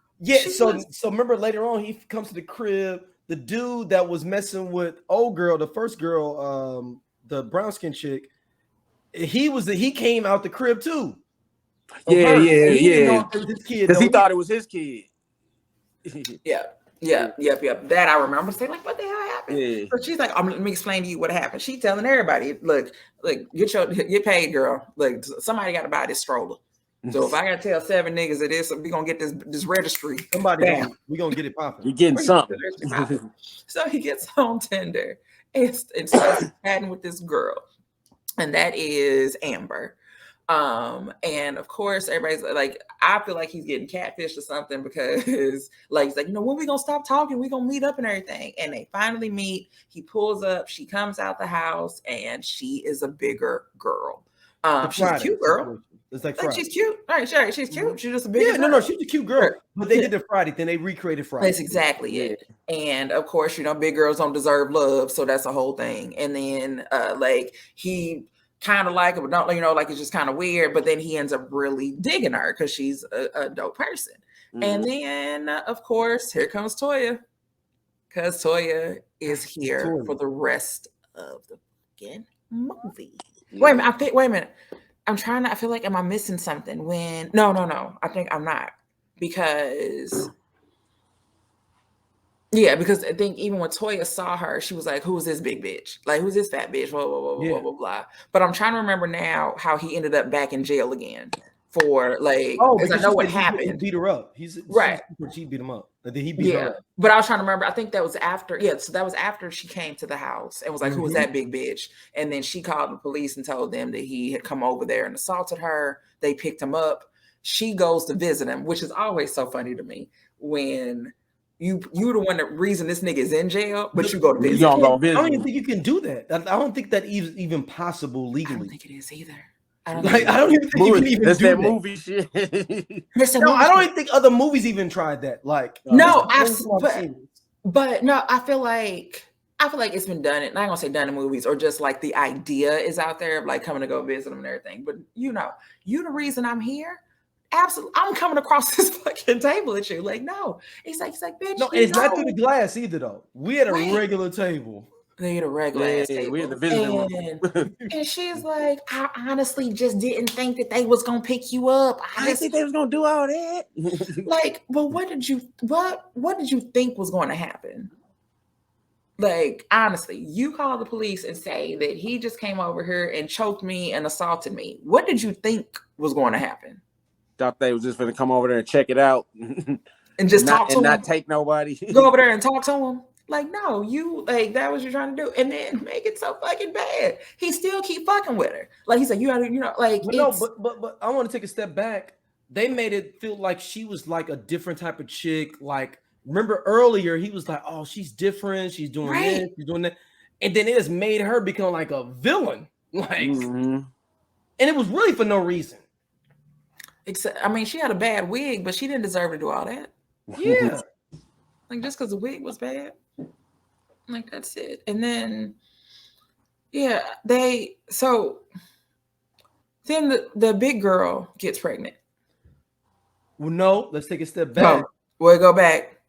so remember later on he comes to the crib. The dude that was messing with old girl, the first girl, the brown skin chick, he came out the crib too. Yeah. Because he thought it was his kid. Yep. That I remember. Saying like, what the hell happened? Yeah. So she's like, let me explain to you what happened. She's telling everybody, look, get paid, girl. Look, somebody got to buy this stroller. So if I gotta tell 7 niggas of this, we gonna get this registry. We gonna get it popping. You're getting something. So he gets on Tinder and starts chatting with this girl, and that is Amber. And of course, everybody's like, I feel like he's getting catfished or something, because like he's like, when we gonna stop talking? We gonna meet up and everything. And they finally meet. He pulls up. She comes out the house, and she is a bigger girl. She's a cute girl. It's like she's cute. All right, sure. She's cute. She's just a big girl. No, she's a cute girl. But they did the Friday, then they recreated Friday. That's exactly it. And of course, big girls don't deserve love, so that's the whole thing. And then like he kind of like it, but don't like it's just kind of weird. But then he ends up really digging her because she's a dope person. And then of course, here comes Toya, because Toya is here for the rest of the fucking movie. Wait a minute. I feel like, am I missing something? No. I think I'm not. Because I think even when Toya saw her, she was like, who's this big bitch? Like, who's this fat bitch? Blah, blah, blah, blah, blah, blah. But I'm trying to remember now how he ended up back in jail again for like, because I know what happened. He beat her up. Right. She beat him up. And then he beat her up. But I was trying to remember. I think that was after. Yeah, so that was after she came to the house and was like, "Who was that big bitch?" And then she called the police and told them that he had come over there and assaulted her. They picked him up. She goes to visit him, which is always so funny to me when you the one that reason this nigga is in jail, but you go to visit. You don't visit. I don't even think you can do that. I don't think that is even possible legally. I don't think it is either. I don't even think you can even do that. Movie shit. I don't even think other movies even tried that. Like no, but no, I feel like it's been done. I'm not gonna say done in movies, or just like the idea is out there of like coming to go visit them and everything. But you the reason I'm here. Absolutely, I'm coming across this fucking table at you. Like, no, it's like, bitch. No, it's not through the glass either, though. We had a regular table. They had a regular table. We had the visiting room. And she's like, I honestly just didn't think that they was gonna pick you up. I didn't think they was gonna do all that. Like, but what did you think was going to happen? Like, honestly, you call the police and say that he just came over here and choked me and assaulted me. What did you think was going to happen? Thought they was just gonna come over there and check it out and just talk to him, not take nobody. Go over there and talk to him. Like, no, you like that was you're trying to do, and then make it so fucking bad. He still keep fucking with her. Like he's like, you gotta, like. But I want to take a step back. They made it feel like she was like a different type of chick. Like, remember earlier he was like, oh, she's different. She's doing this, she's doing that, and then it has made her become like a villain. Like, and it was really for no reason. Except, I mean, she had a bad wig, but she didn't deserve to do all that. Yeah. Like, just because the wig was bad. Like, that's it. And then, then the big girl gets pregnant. Well, no, let's take a step back. No, we'll go back.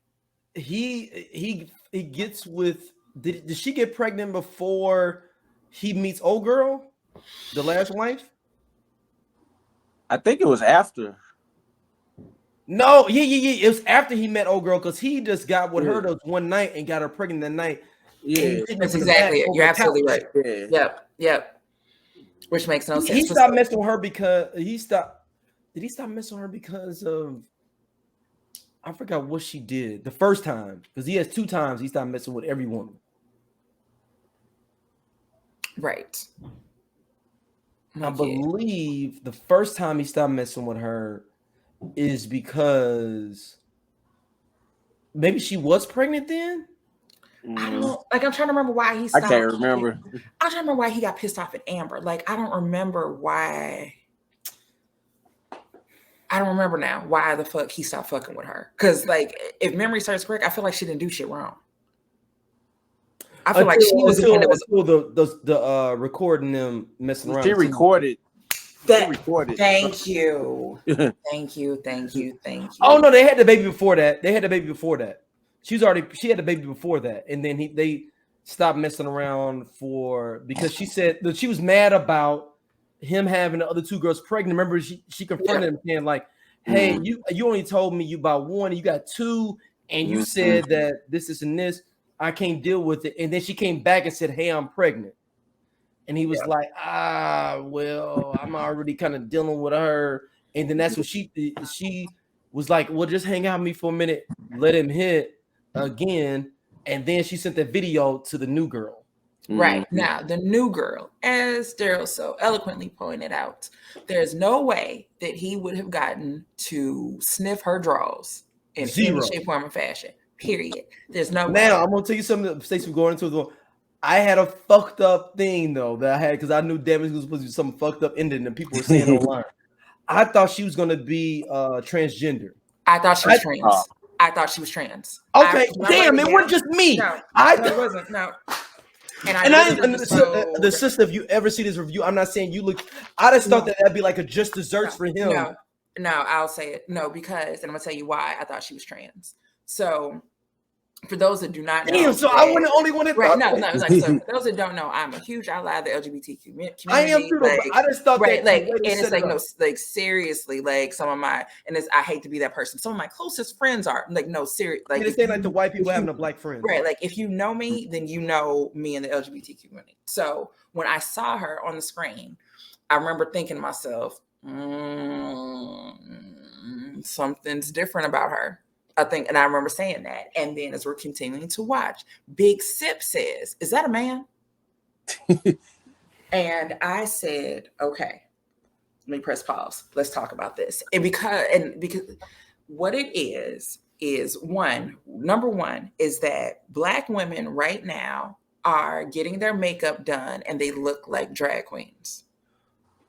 He gets with, did she get pregnant before he meets old girl, the last wife? I think it was after. No, yeah. It was after he met old girl because he just got with her those one night and got her pregnant that night. Yeah, that's exactly it. You're absolutely right. Yeah. Yep. Which makes no sense. He stopped messing with her because Did he stop messing with her because of? I forgot what she did the first time because he has 2 times he stopped messing with every woman. Right. I believe the first time he stopped messing with her is because maybe she was pregnant then. I don't like. I'm trying to remember why he stopped. I can't remember. I'm trying to remember why he got pissed off at Amber. Like, I don't remember why. I don't remember now why the fuck he stopped fucking with her. Because, like, if memory serves correct, I feel like she didn't do shit wrong. I feel like she was the one that was the recording them messing around. She recorded. Thank you. Thank you. Oh no, they had the baby before that. She had the baby before that, and then they stopped messing around because she said that she was mad about him having the other 2 girls pregnant. Remember, she confronted him saying like, "Hey, you only told me you about 1, and you got 2, and you said that this and this. I can't deal with it." And then she came back and said, "Hey, I'm pregnant." And he was like, well, I'm already kind of dealing with her. And then that's what she was like, well, just hang out with me for a minute, let him hit again. And then she sent that video to the new girl. Right. Now, the new girl, as Daryl so eloquently pointed out, there's no way that he would have gotten to sniff her drawers in any shape, form, or fashion. Period. There's no way. Now, I'm going to tell you something that Stacey was going into. I had a fucked up thing though that I had because I knew Devin was supposed to be something fucked up ending, and people were saying online. I thought she was gonna be transgender. I thought she was trans. I thought she was trans. Okay, damn, it wasn't just me. No, it wasn't. No. The sister, if you ever see this review, I'm not saying you look. I just thought that'd be like a just desserts for him. No, I'll say it. No, because, and I'm gonna tell you why I thought she was trans. So, for those that do not know, damn, so I wasn't the only one that thought that. No, it's like, so for those that don't know, I'm a huge ally of the LGBTQ community. I am too. Like, I just thought that, like, and it's like, no, like seriously, like some of my, and it's, I hate to be that person. Some of my closest friends are like, no, serious, like they say like the white people having a black friend, right? Like if you know me, then you know me in the LGBTQ community. So when I saw her on the screen, I remember thinking to myself, Something's different about her. I think, and I remember saying that. And then as we're continuing to watch, Big Sip says, "Is that a man?" And I said, "Okay, let me press pause. Let's talk about this." And because what it is number one is that Black women right now are getting their makeup done and they look like drag queens.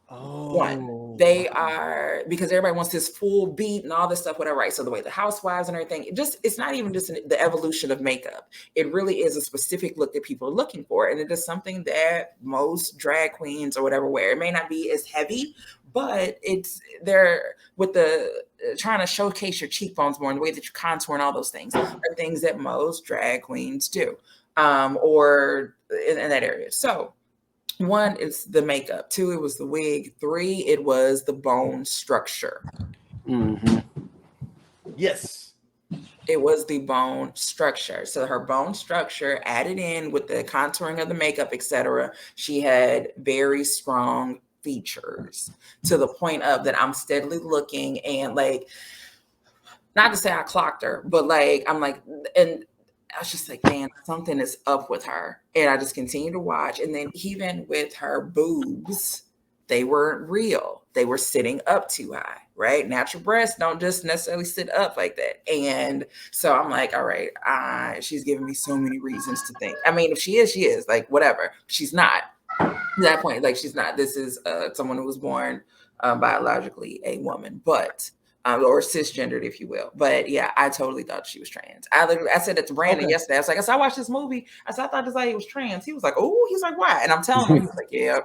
One, they are, because everybody wants this full beat and all this stuff, whatever, right? So the way the housewives and everything, it's not even just the evolution of makeup. It really is a specific look that people are looking for. And it is something that most drag queens or whatever wear. It may not be as heavy, but they're with the trying to showcase your cheekbones more and the way that you contour and all those things are things that most drag queens do, or in that area. So one, it's the makeup. Two, it was the wig. Three, it was the bone structure. Mm-hmm. Yes. It was the bone structure. So her bone structure added in with the contouring of the makeup, etc. She had very strong features to the point of that I'm steadily looking and like, not to say I clocked her, but like, I'm like, and I was just like, man, something is up with her. And I just continued to watch. And then even with her boobs, they weren't real. They were sitting up too high, right? Natural breasts don't just necessarily sit up like that. And so I'm like, all right, she's giving me so many reasons to think. I mean, if she is, like, whatever. She's not. At that point, like, she's not. This is someone who was born biologically a woman, but or cisgendered, if you will. But yeah, I totally thought she was trans. I said it to Brandon yesterday. I was like, I watched this movie. I thought this lady was trans. He was like, oh, he's like, why? And I'm telling him, he's like, yeah.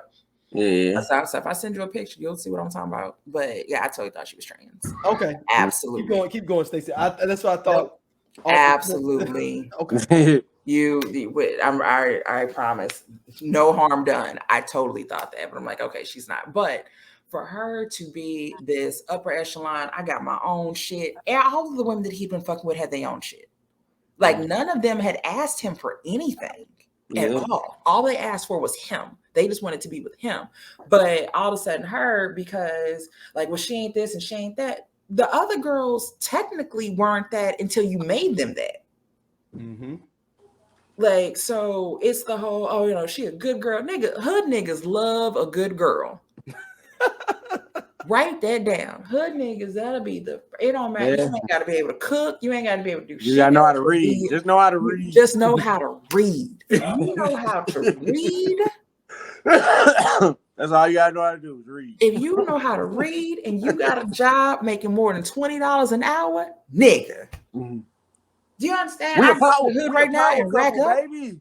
Yeah. So if I send you a picture, you'll see what I'm talking about. But yeah, I totally thought she was trans. Okay. Absolutely. Keep going, Stacey. That's what I thought. Absolutely. Okay. I promise, no harm done. I totally thought that, but I'm like, okay, she's not. But for her to be this upper echelon, I got my own shit. And all of the women that he'd been fucking with had their own shit. Like none of them had asked him for anything at all. All they asked for was him. They just wanted to be with him. But all of a sudden her, because like, well, she ain't this and she ain't that. The other girls technically weren't that until you made them that. Mm-hmm. Like, so it's the whole, oh, you know, she a good girl. Hood niggas love a good girl. Write that down. Hood niggas, it don't matter. You ain't got to be able to cook. You ain't got to be able to do shit. You got to know how to read. Just know how to read. Just know how to read. If you know how to read. That's all you got to know how to do is read. If you know how to read and you got a job making more than $20 an hour, nigga. Mm-hmm. Do you understand? We a power, the hood right now and rack up, baby.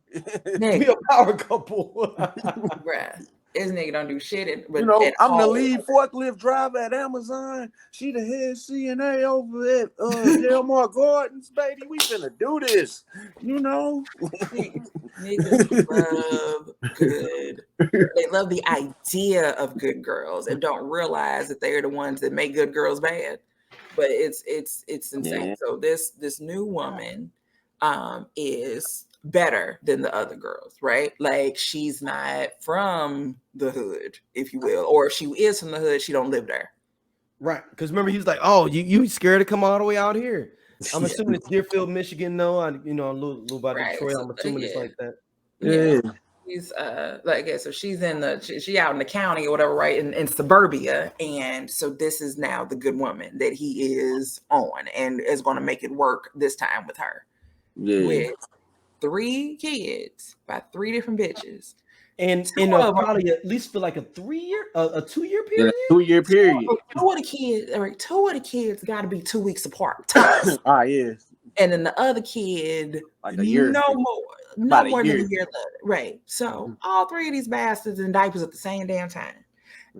We a power couple. Bruh. This nigga don't do shit. I'm the lead forklift driver at Amazon. She the head CNA over at Delmar Gardens, baby. We finna do this. You know. Niggas love good. They love the idea of good girls and don't realize that they're the ones that make good girls bad. But it's insane. Yeah. So this new woman is better than the other girls, right? Like she's not from the hood, if you will, or if she is from the hood, she don't live there. Right. Because remember, he was like, "Oh, you scared to come all the way out here?" I'm assuming it's Deerfield, Michigan. No, a little about Detroit. I'm assuming it's like that. Yeah. She's so she's she out in the county or whatever, right? In suburbia. And so this is now the good woman that he is on and is going to make it work this time with her. Yeah. With 3 kids by 3 different bitches. And probably at least for like a 2-year period? Yeah, 2-year period. Two of the kids got to be 2 weeks apart. Yeah. And then the other kid, like a year. No more than a year later. Right. So all 3 of these bastards in diapers at the same damn time.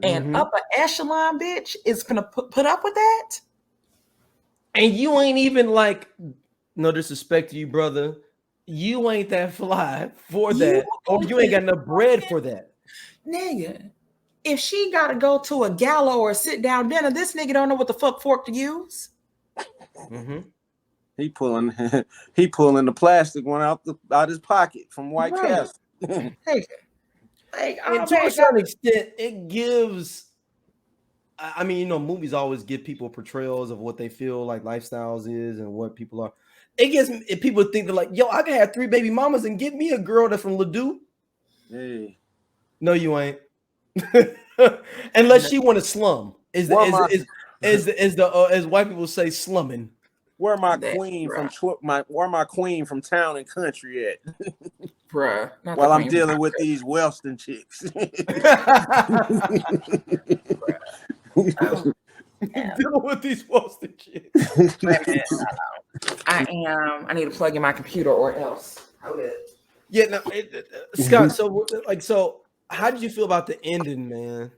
And upper echelon bitch is gonna put up with that. And you ain't even like, no disrespect to you, brother. You ain't that fly for that. Or you ain't got enough bread for that. Nigga, if she gotta go to a gala or a sit-down dinner, this nigga don't know what the fuck fork to use. Mm-hmm. He pulling the plastic one out his pocket from White Castle. And to a certain extent, it gives I mean, movies always give people portrayals of what they feel like lifestyles is and what people are. It gets people think they're like, yo, I can have 3 baby mamas and get me a girl that's from Ladue. Hey. No, you ain't. Unless she want to slum. As white people say, slumming. Where my queen from town and country at? Bruh. While I'm dealing with these Western chicks. Dealing with these Western chicks. I need to plug in my computer or else. Yeah, no, Scott. So how did you feel about the ending, man?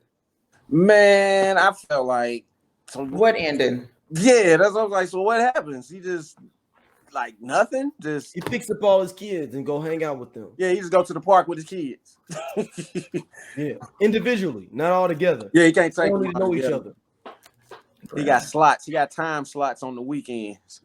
Man, I felt like what ending? Yeah, that's what I was like. So what happens? He just like nothing. Just he picks up all his kids and go hang out with them. Yeah, he just go to the park with his kids. Yeah, individually, not all together. Yeah, he can't take them to know each other. He got slots. He got time slots on the weekends.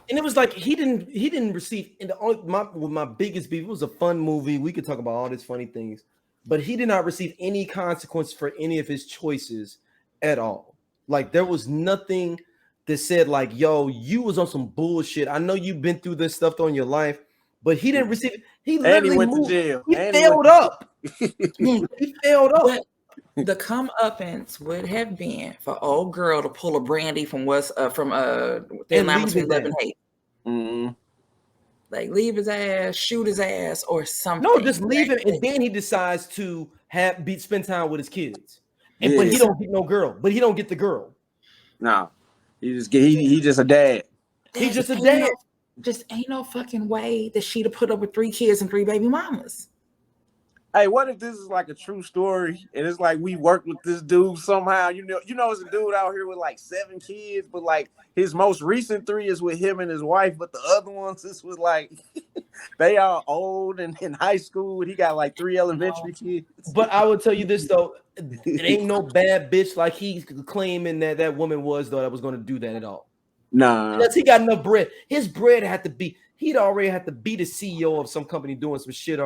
And it was like he didn't receive. And my biggest beef, it was a fun movie. We could talk about all these funny things, but he did not receive any consequence for any of his choices at all. Like there was nothing that said like, "Yo, you was on some bullshit. I know you've been through this stuff in your life," but he didn't receive it. He literally went to jail. He failed up. He failed up. The comeuppance would have been for old girl to pull a Brandy from Thin Line Between Love and Hate. Mm-hmm. Like leave his ass, shoot his ass, or something. No, just leave him, and then he decides to spend time with his kids. But he don't get no girl. But he don't get the girl. No, he just a dad. He's just a dad. Just ain't no fucking way that she'd have put up with 3 kids and 3 baby mamas. Hey, what if this is like a true story and it's like we worked with this dude somehow? You know, it's a dude out here with like 7 kids, but like his most recent 3 is with him and his wife, but the other ones is with like they are old and in high school. And he got like 3 elementary kids. But I will tell you this though, it ain't no bad bitch like he's claiming that woman was though that was going to do that at all. Nah, unless he got enough bread. His bread had to be. He'd already have to be the CEO of some company doing some shit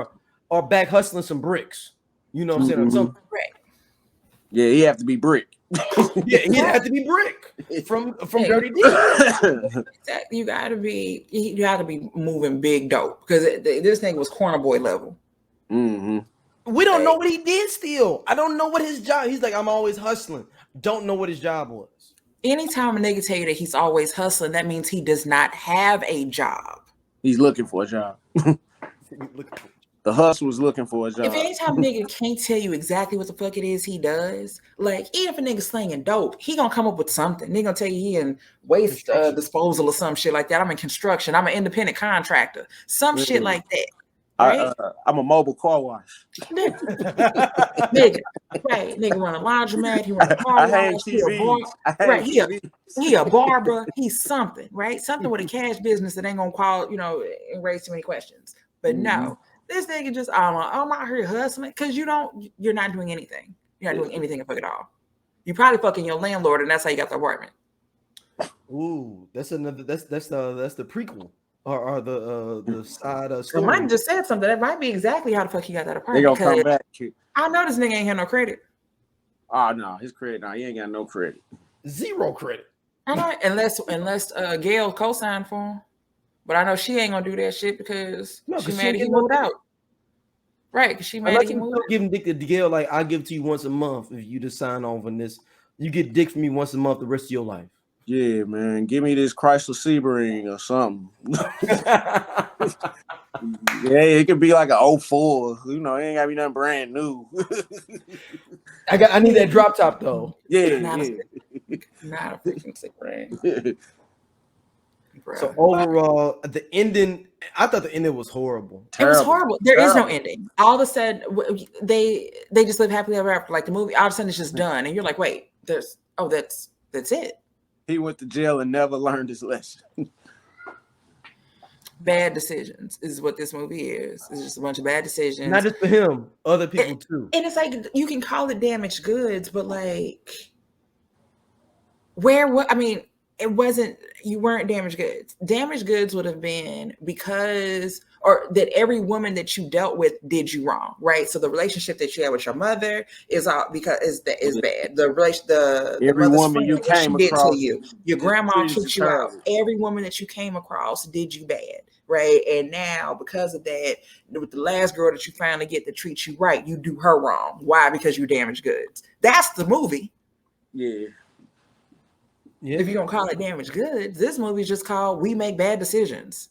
or back hustling some bricks. You know what I'm saying? Mm-hmm. Some brick. Yeah, he have to be brick. Yeah, he'd have to be brick from Dirty D. You gotta be moving big dope because this thing was corner boy level. Mm-hmm. We don't know what he did still. I don't know what his job. He's like, I'm always hustling. Don't know what his job was. Anytime a nigga tell you that he's always hustling, that means he does not have a job. He's looking for a job. The hustle was looking for a job. If anytime a nigga can't tell you exactly what the fuck it is he does, like even if a nigga slinging dope, he gonna come up with something. He gonna tell you he in waste disposal or some shit like that. I'm in construction. I'm an independent contractor. Some shit like that. Right? I'm a mobile car wash. Nigga, right? Nigga run a laundromat. He run a car wash. He a barber. He's something, right? Something with a cash business that ain't gonna call, and raise too many questions. But no, this nigga just I'm out here hustling because you're not doing anything. You're not doing anything at all. You probably fucking your landlord, and that's how you got the apartment. Ooh, that's the prequel. Or the side of story. Mike just said something that might be exactly how the fuck he got that apartment. They gonna come back. I know this nigga ain't had no credit. Oh no, his credit. No, he ain't got no credit. 0 credit. I know, unless Gail co-signed for him. But I know she ain't gonna do that shit because she mad he moved out. Right, because she mad he moved out. Giving dick to Gail like I give it to you once a month if you just sign off on this. You get dick from me once a month the rest of your life. Yeah, man. Give me this Chrysler Sebring or something. Yeah, it could be like a 04. It ain't gotta be nothing brand new. I need that drop top though. Yeah, not a freaking Sebring. So overall, the ending, I thought the ending was horrible. Terrible. It was horrible. There is no ending. All of a sudden, they just live happily ever after. Like the movie, all of a sudden it's just done, and you're like, wait, that's it. He went to jail and never learned his lesson. Bad decisions is what this movie is. It's just a bunch of bad decisions. Not just for him, other people too. And it's like you can call it damaged goods, but like, it wasn't, you weren't damaged goods. Damaged goods would have been because, or that every woman that you dealt with did you wrong, right? So the relationship that you had with your mother is all because is bad. The relation, the every mother's woman you came did across, to you, your grandma kicked you out. Every woman that you came across did you bad, right? And now because of that, with the last girl that you finally get to treat you right, you do her wrong. Why? Because you damaged goods. That's the movie. Yeah. If you're gonna call it damaged goods, this movie's just called We Make Bad Decisions.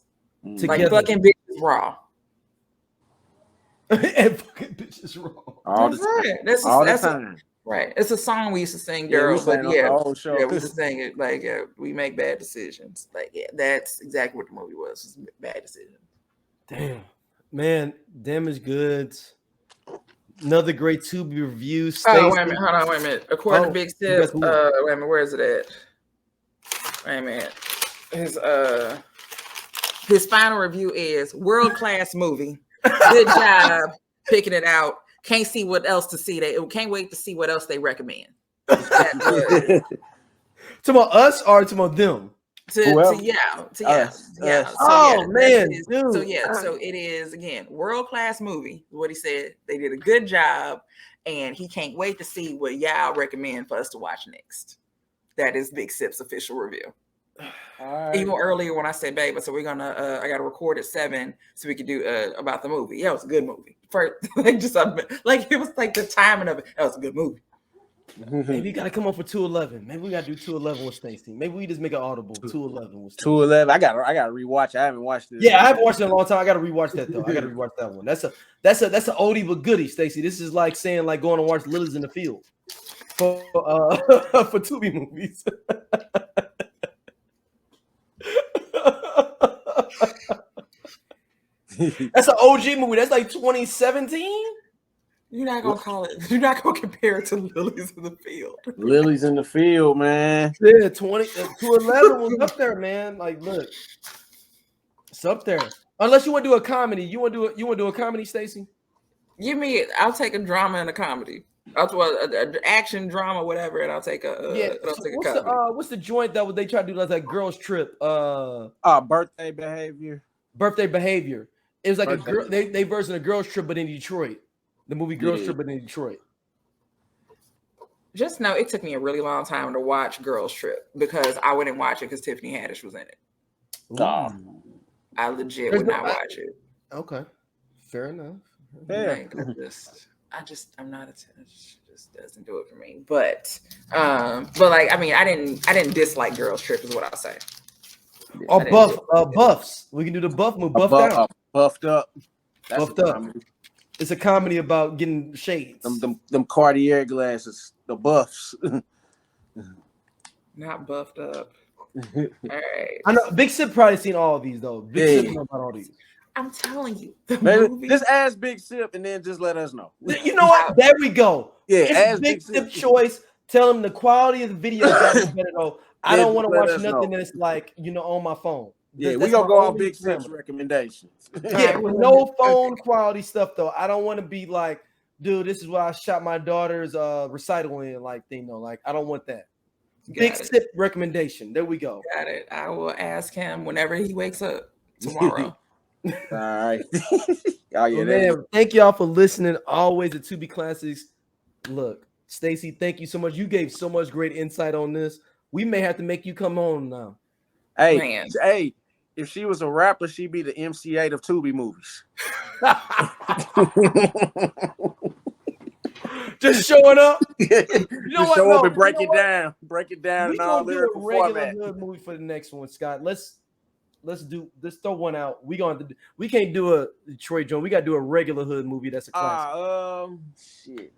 Together. Like fucking bitches raw. And fucking bitches raw. All the time. Right. It's a song we used to sing, girl. But we used to sing it like we make bad decisions. Like, yeah, that's exactly what the movie was bad decisions. Damn. Man, damaged goods. Another great Tubi review. Stacey. Oh, wait a minute. Hold on, wait a minute. According to Big Sip, wait a minute, where is it at? Wait a minute. His final review is world-class movie. Good job picking it out. Can't see what else to see. Can't wait to see what else they recommend. To about us or to about them? So it is again world-class movie. What he said, they did a good job, and he can't wait to see what y'all recommend for us to watch next. That is Big Sip's official review. Right. Even earlier when I said, babe, so we're gonna I gotta record at 7 so we could do about the movie. Yeah, it was a good movie. First, like it was like the timing of it. That was a good movie. Maybe you gotta come up for 211. Maybe we gotta do 211 with Stacey. Maybe we just make an audible 211 with Stacey. 211. I gotta rewatch. I haven't watched it. Yeah, I haven't watched it in a long time. I gotta rewatch that though. I gotta rewatch that one. That's an oldie but goodie, Stacey. This is like saying like going to watch Lilies in the Field for Tubi movies. That's an OG movie. That's like 2017. You're not gonna call it. You're not gonna compare it to Lilies in the Field. Lilies in the Field, man. Yeah, 211 was up there, man. Like, look, it's up there. Unless you want to do a comedy, you want to do a comedy, Stacey? Give me. I'll take a drama and a comedy. I'll do an action drama, whatever, and I'll take a comedy. What's the joint that they try to do like that girls trip? Birthday Behavior. Birthday Behavior. It was like a girl. They version of Girls Trip, but in Detroit. The movie Girls Trip, but in Detroit. Just know it took me a really long time to watch Girls Trip because I wouldn't watch it because Tiffany Haddish was in it. I legit would not watch it. Okay, fair enough. Yeah, like, I'm not. It just doesn't do it for me. But like I mean, I didn't dislike Girls Trip, is what I'll say. Or buffs. We can do the buff move. Buffed up. Buffed up. It's a comedy about getting shades. Them Cartier glasses. The buffs. Not buffed up. All right. I know Big Sip probably seen all of these though. Big Sip know about all these. I'm telling you. Just ask Big Sip and then just let us know. You know what? There we go. Yeah, it's Big Sip choice. Tell him the quality of the video is better though. I don't want to watch nothing that's like, on my phone. Yeah, we're going to go off Big Sip's recommendations. Yeah, with no phone quality stuff, though. I don't want to be like, dude, this is why I shot my daughter's recital in, like, like, I don't want that. Big Sip recommendation. There we go. Got it. I will ask him whenever he wakes up tomorrow. All right. Man, thank y'all for listening always to Tubi Classics. Look, Stacey, thank you so much. You gave so much great insight on this. We may have to make you come on now. Hey, if she was a rapper, she'd be the MC8 of Tubi movies. Just showing up. Show up and break it down. Break it down in all lyrical format. Regular movie for the next one, Scott. Let's throw one out. We can't do a Detroit joint. We gotta do a regular hood movie that's a classic. Shit.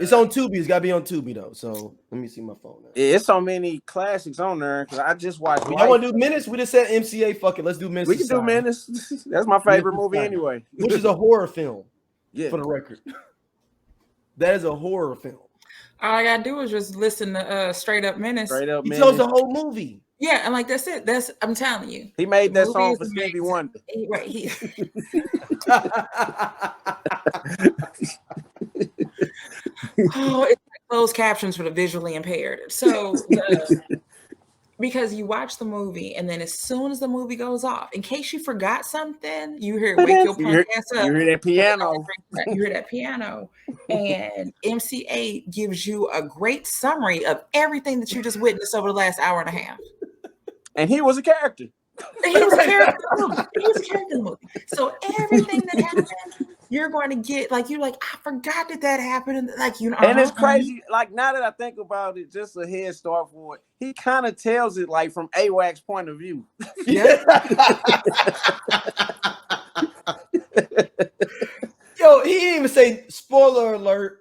It's on Tubi. It's gotta be on Tubi though. So let me see my phone now. Yeah, it's so many classics on there because I just watched. I want to do Menace. We just said MCA. Fuck it. Let's do Menace. We can do Menace. That's my favorite movie anyway. Which is a horror film. Yeah. For the record. That is a horror film. All I gotta do is just listen to Straight Up Menace. He tells the whole movie. Yeah, and like that's it. I'm telling you. He made that song for Stevie Wonder. Right. Oh, it's like closed captions for the visually impaired. So because you watch the movie and then as soon as the movie goes off, in case you forgot something, you hear wake your punk ass up. You hear that piano. You hear that piano. And MC8 gives you a great summary of everything that you just witnessed over the last hour and a half. And he was a character. He was a character in the movie. He was a character in the movie. So everything that happened, you're going to get I forgot that happened. Like, you know, and it's crazy. Like, now that I think about it, just a head start for it, he kind of tells it like from AWAC's point of view. Yeah. Yo, he didn't even say spoiler alert.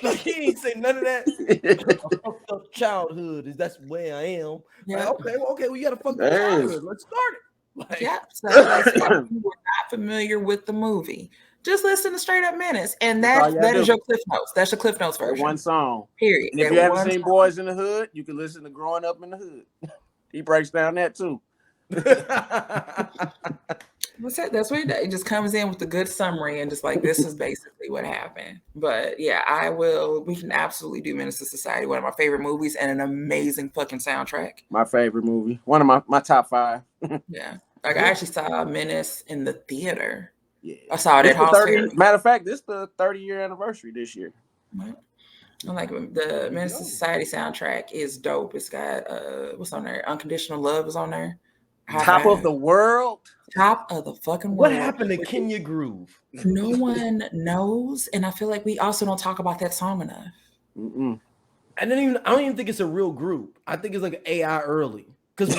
Like, he didn't say none of that. A fucked up childhood that's where I am. Yeah. Like, okay, we got a fucked up childhood. Let's start it. Like, yeah. So if you were not familiar with the movie, just listen to Straight Up Menace, and that is your Cliff Notes. That's your Cliff Notes version. One song. Period. And if you haven't seen Boys in the Hood, you can listen to Growing Up in the Hood. He breaks down that too. That's what it just comes in with a good summary and just like, this is basically what happened. But yeah, we can absolutely do Menace to Society, one of my favorite movies and an amazing fucking soundtrack. My favorite movie, one of my top 5. Yeah, like I actually saw Menace in the theater. Yeah, I saw it at House Fair. Matter of fact, this is the 30-year anniversary this year. I like the Menace to Society soundtrack is dope. It's got what's on there? Unconditional Love is on there. Top of the world. Top of the fucking world. What happened to Kenya Groove? No one knows, and I feel like we also don't talk about that song enough. Mm-mm. I don't even think it's a real group. I think it's like an AI early. Because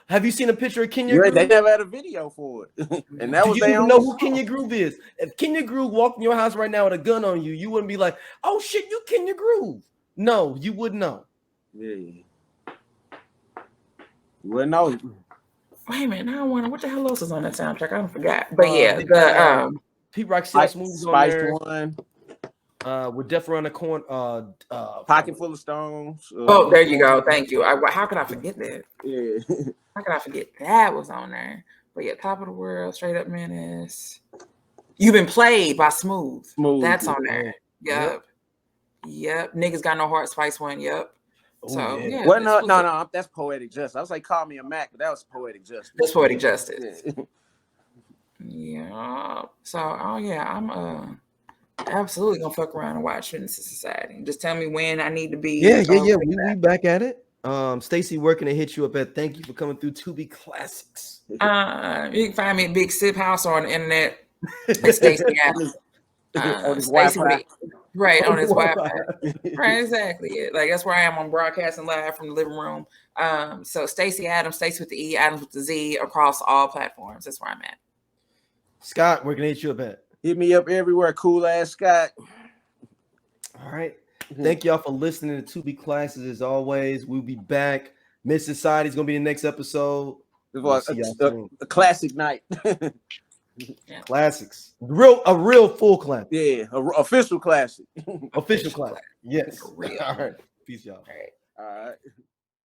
have you seen a picture of Kenya Groove? They never had a video for it. And that was you even know who Kenya Groove is? If Kenya Groove walked in your house right now with a gun on you, you wouldn't be like, oh shit, you Kenya Groove. No, you wouldn't know. Yeah. You wouldn't know. Wait a minute, now I wonder what the hell else is on that soundtrack. I don't forgot. But the Pete Rock Spice movies on there. One. With Death Around the Corner, Pocket Full of Stones. Oh, there you go. Thank you. How could I forget that? Yeah. How could I forget that was on there? But yeah, Top of the World, Straight Up Menace. You've Been Played by Smooth. That's on there. Yep. Niggas Got No Heart, Spice One. Yep. So yeah. Well, no, that's Poetic Justice. I was like, Call Me a Mac, but that was Poetic Justice. That's Poetic Justice. Yeah. So I'm absolutely gonna fuck around and watch Menace to Society. Just tell me when I need to be. Yeah. We back at it. Stacey, where can I hit you up at? Thank you for coming through Tubi Classics. You can find me at Big Sip House or on the internet. It's Stacey Adams. On his Stacey Wi-Fi. Right, on his Wi-Fi. Right, exactly. Like that's where I am on broadcasting live from the living room. So Stacey Adams, Stacey with the E, Adams with the Z, across all platforms. That's where I'm at. Scott, where can I hit you up at? Hit me up everywhere, Cool Ass Scott. All right. Thank y'all for listening to Tubi Classes. As always, we'll be back. Miss Society is gonna be the next episode. A classic night. Classics. A real full classic. Yeah, official classic. Official classic. Yes. Real. All right. Peace, y'all. All right. All right.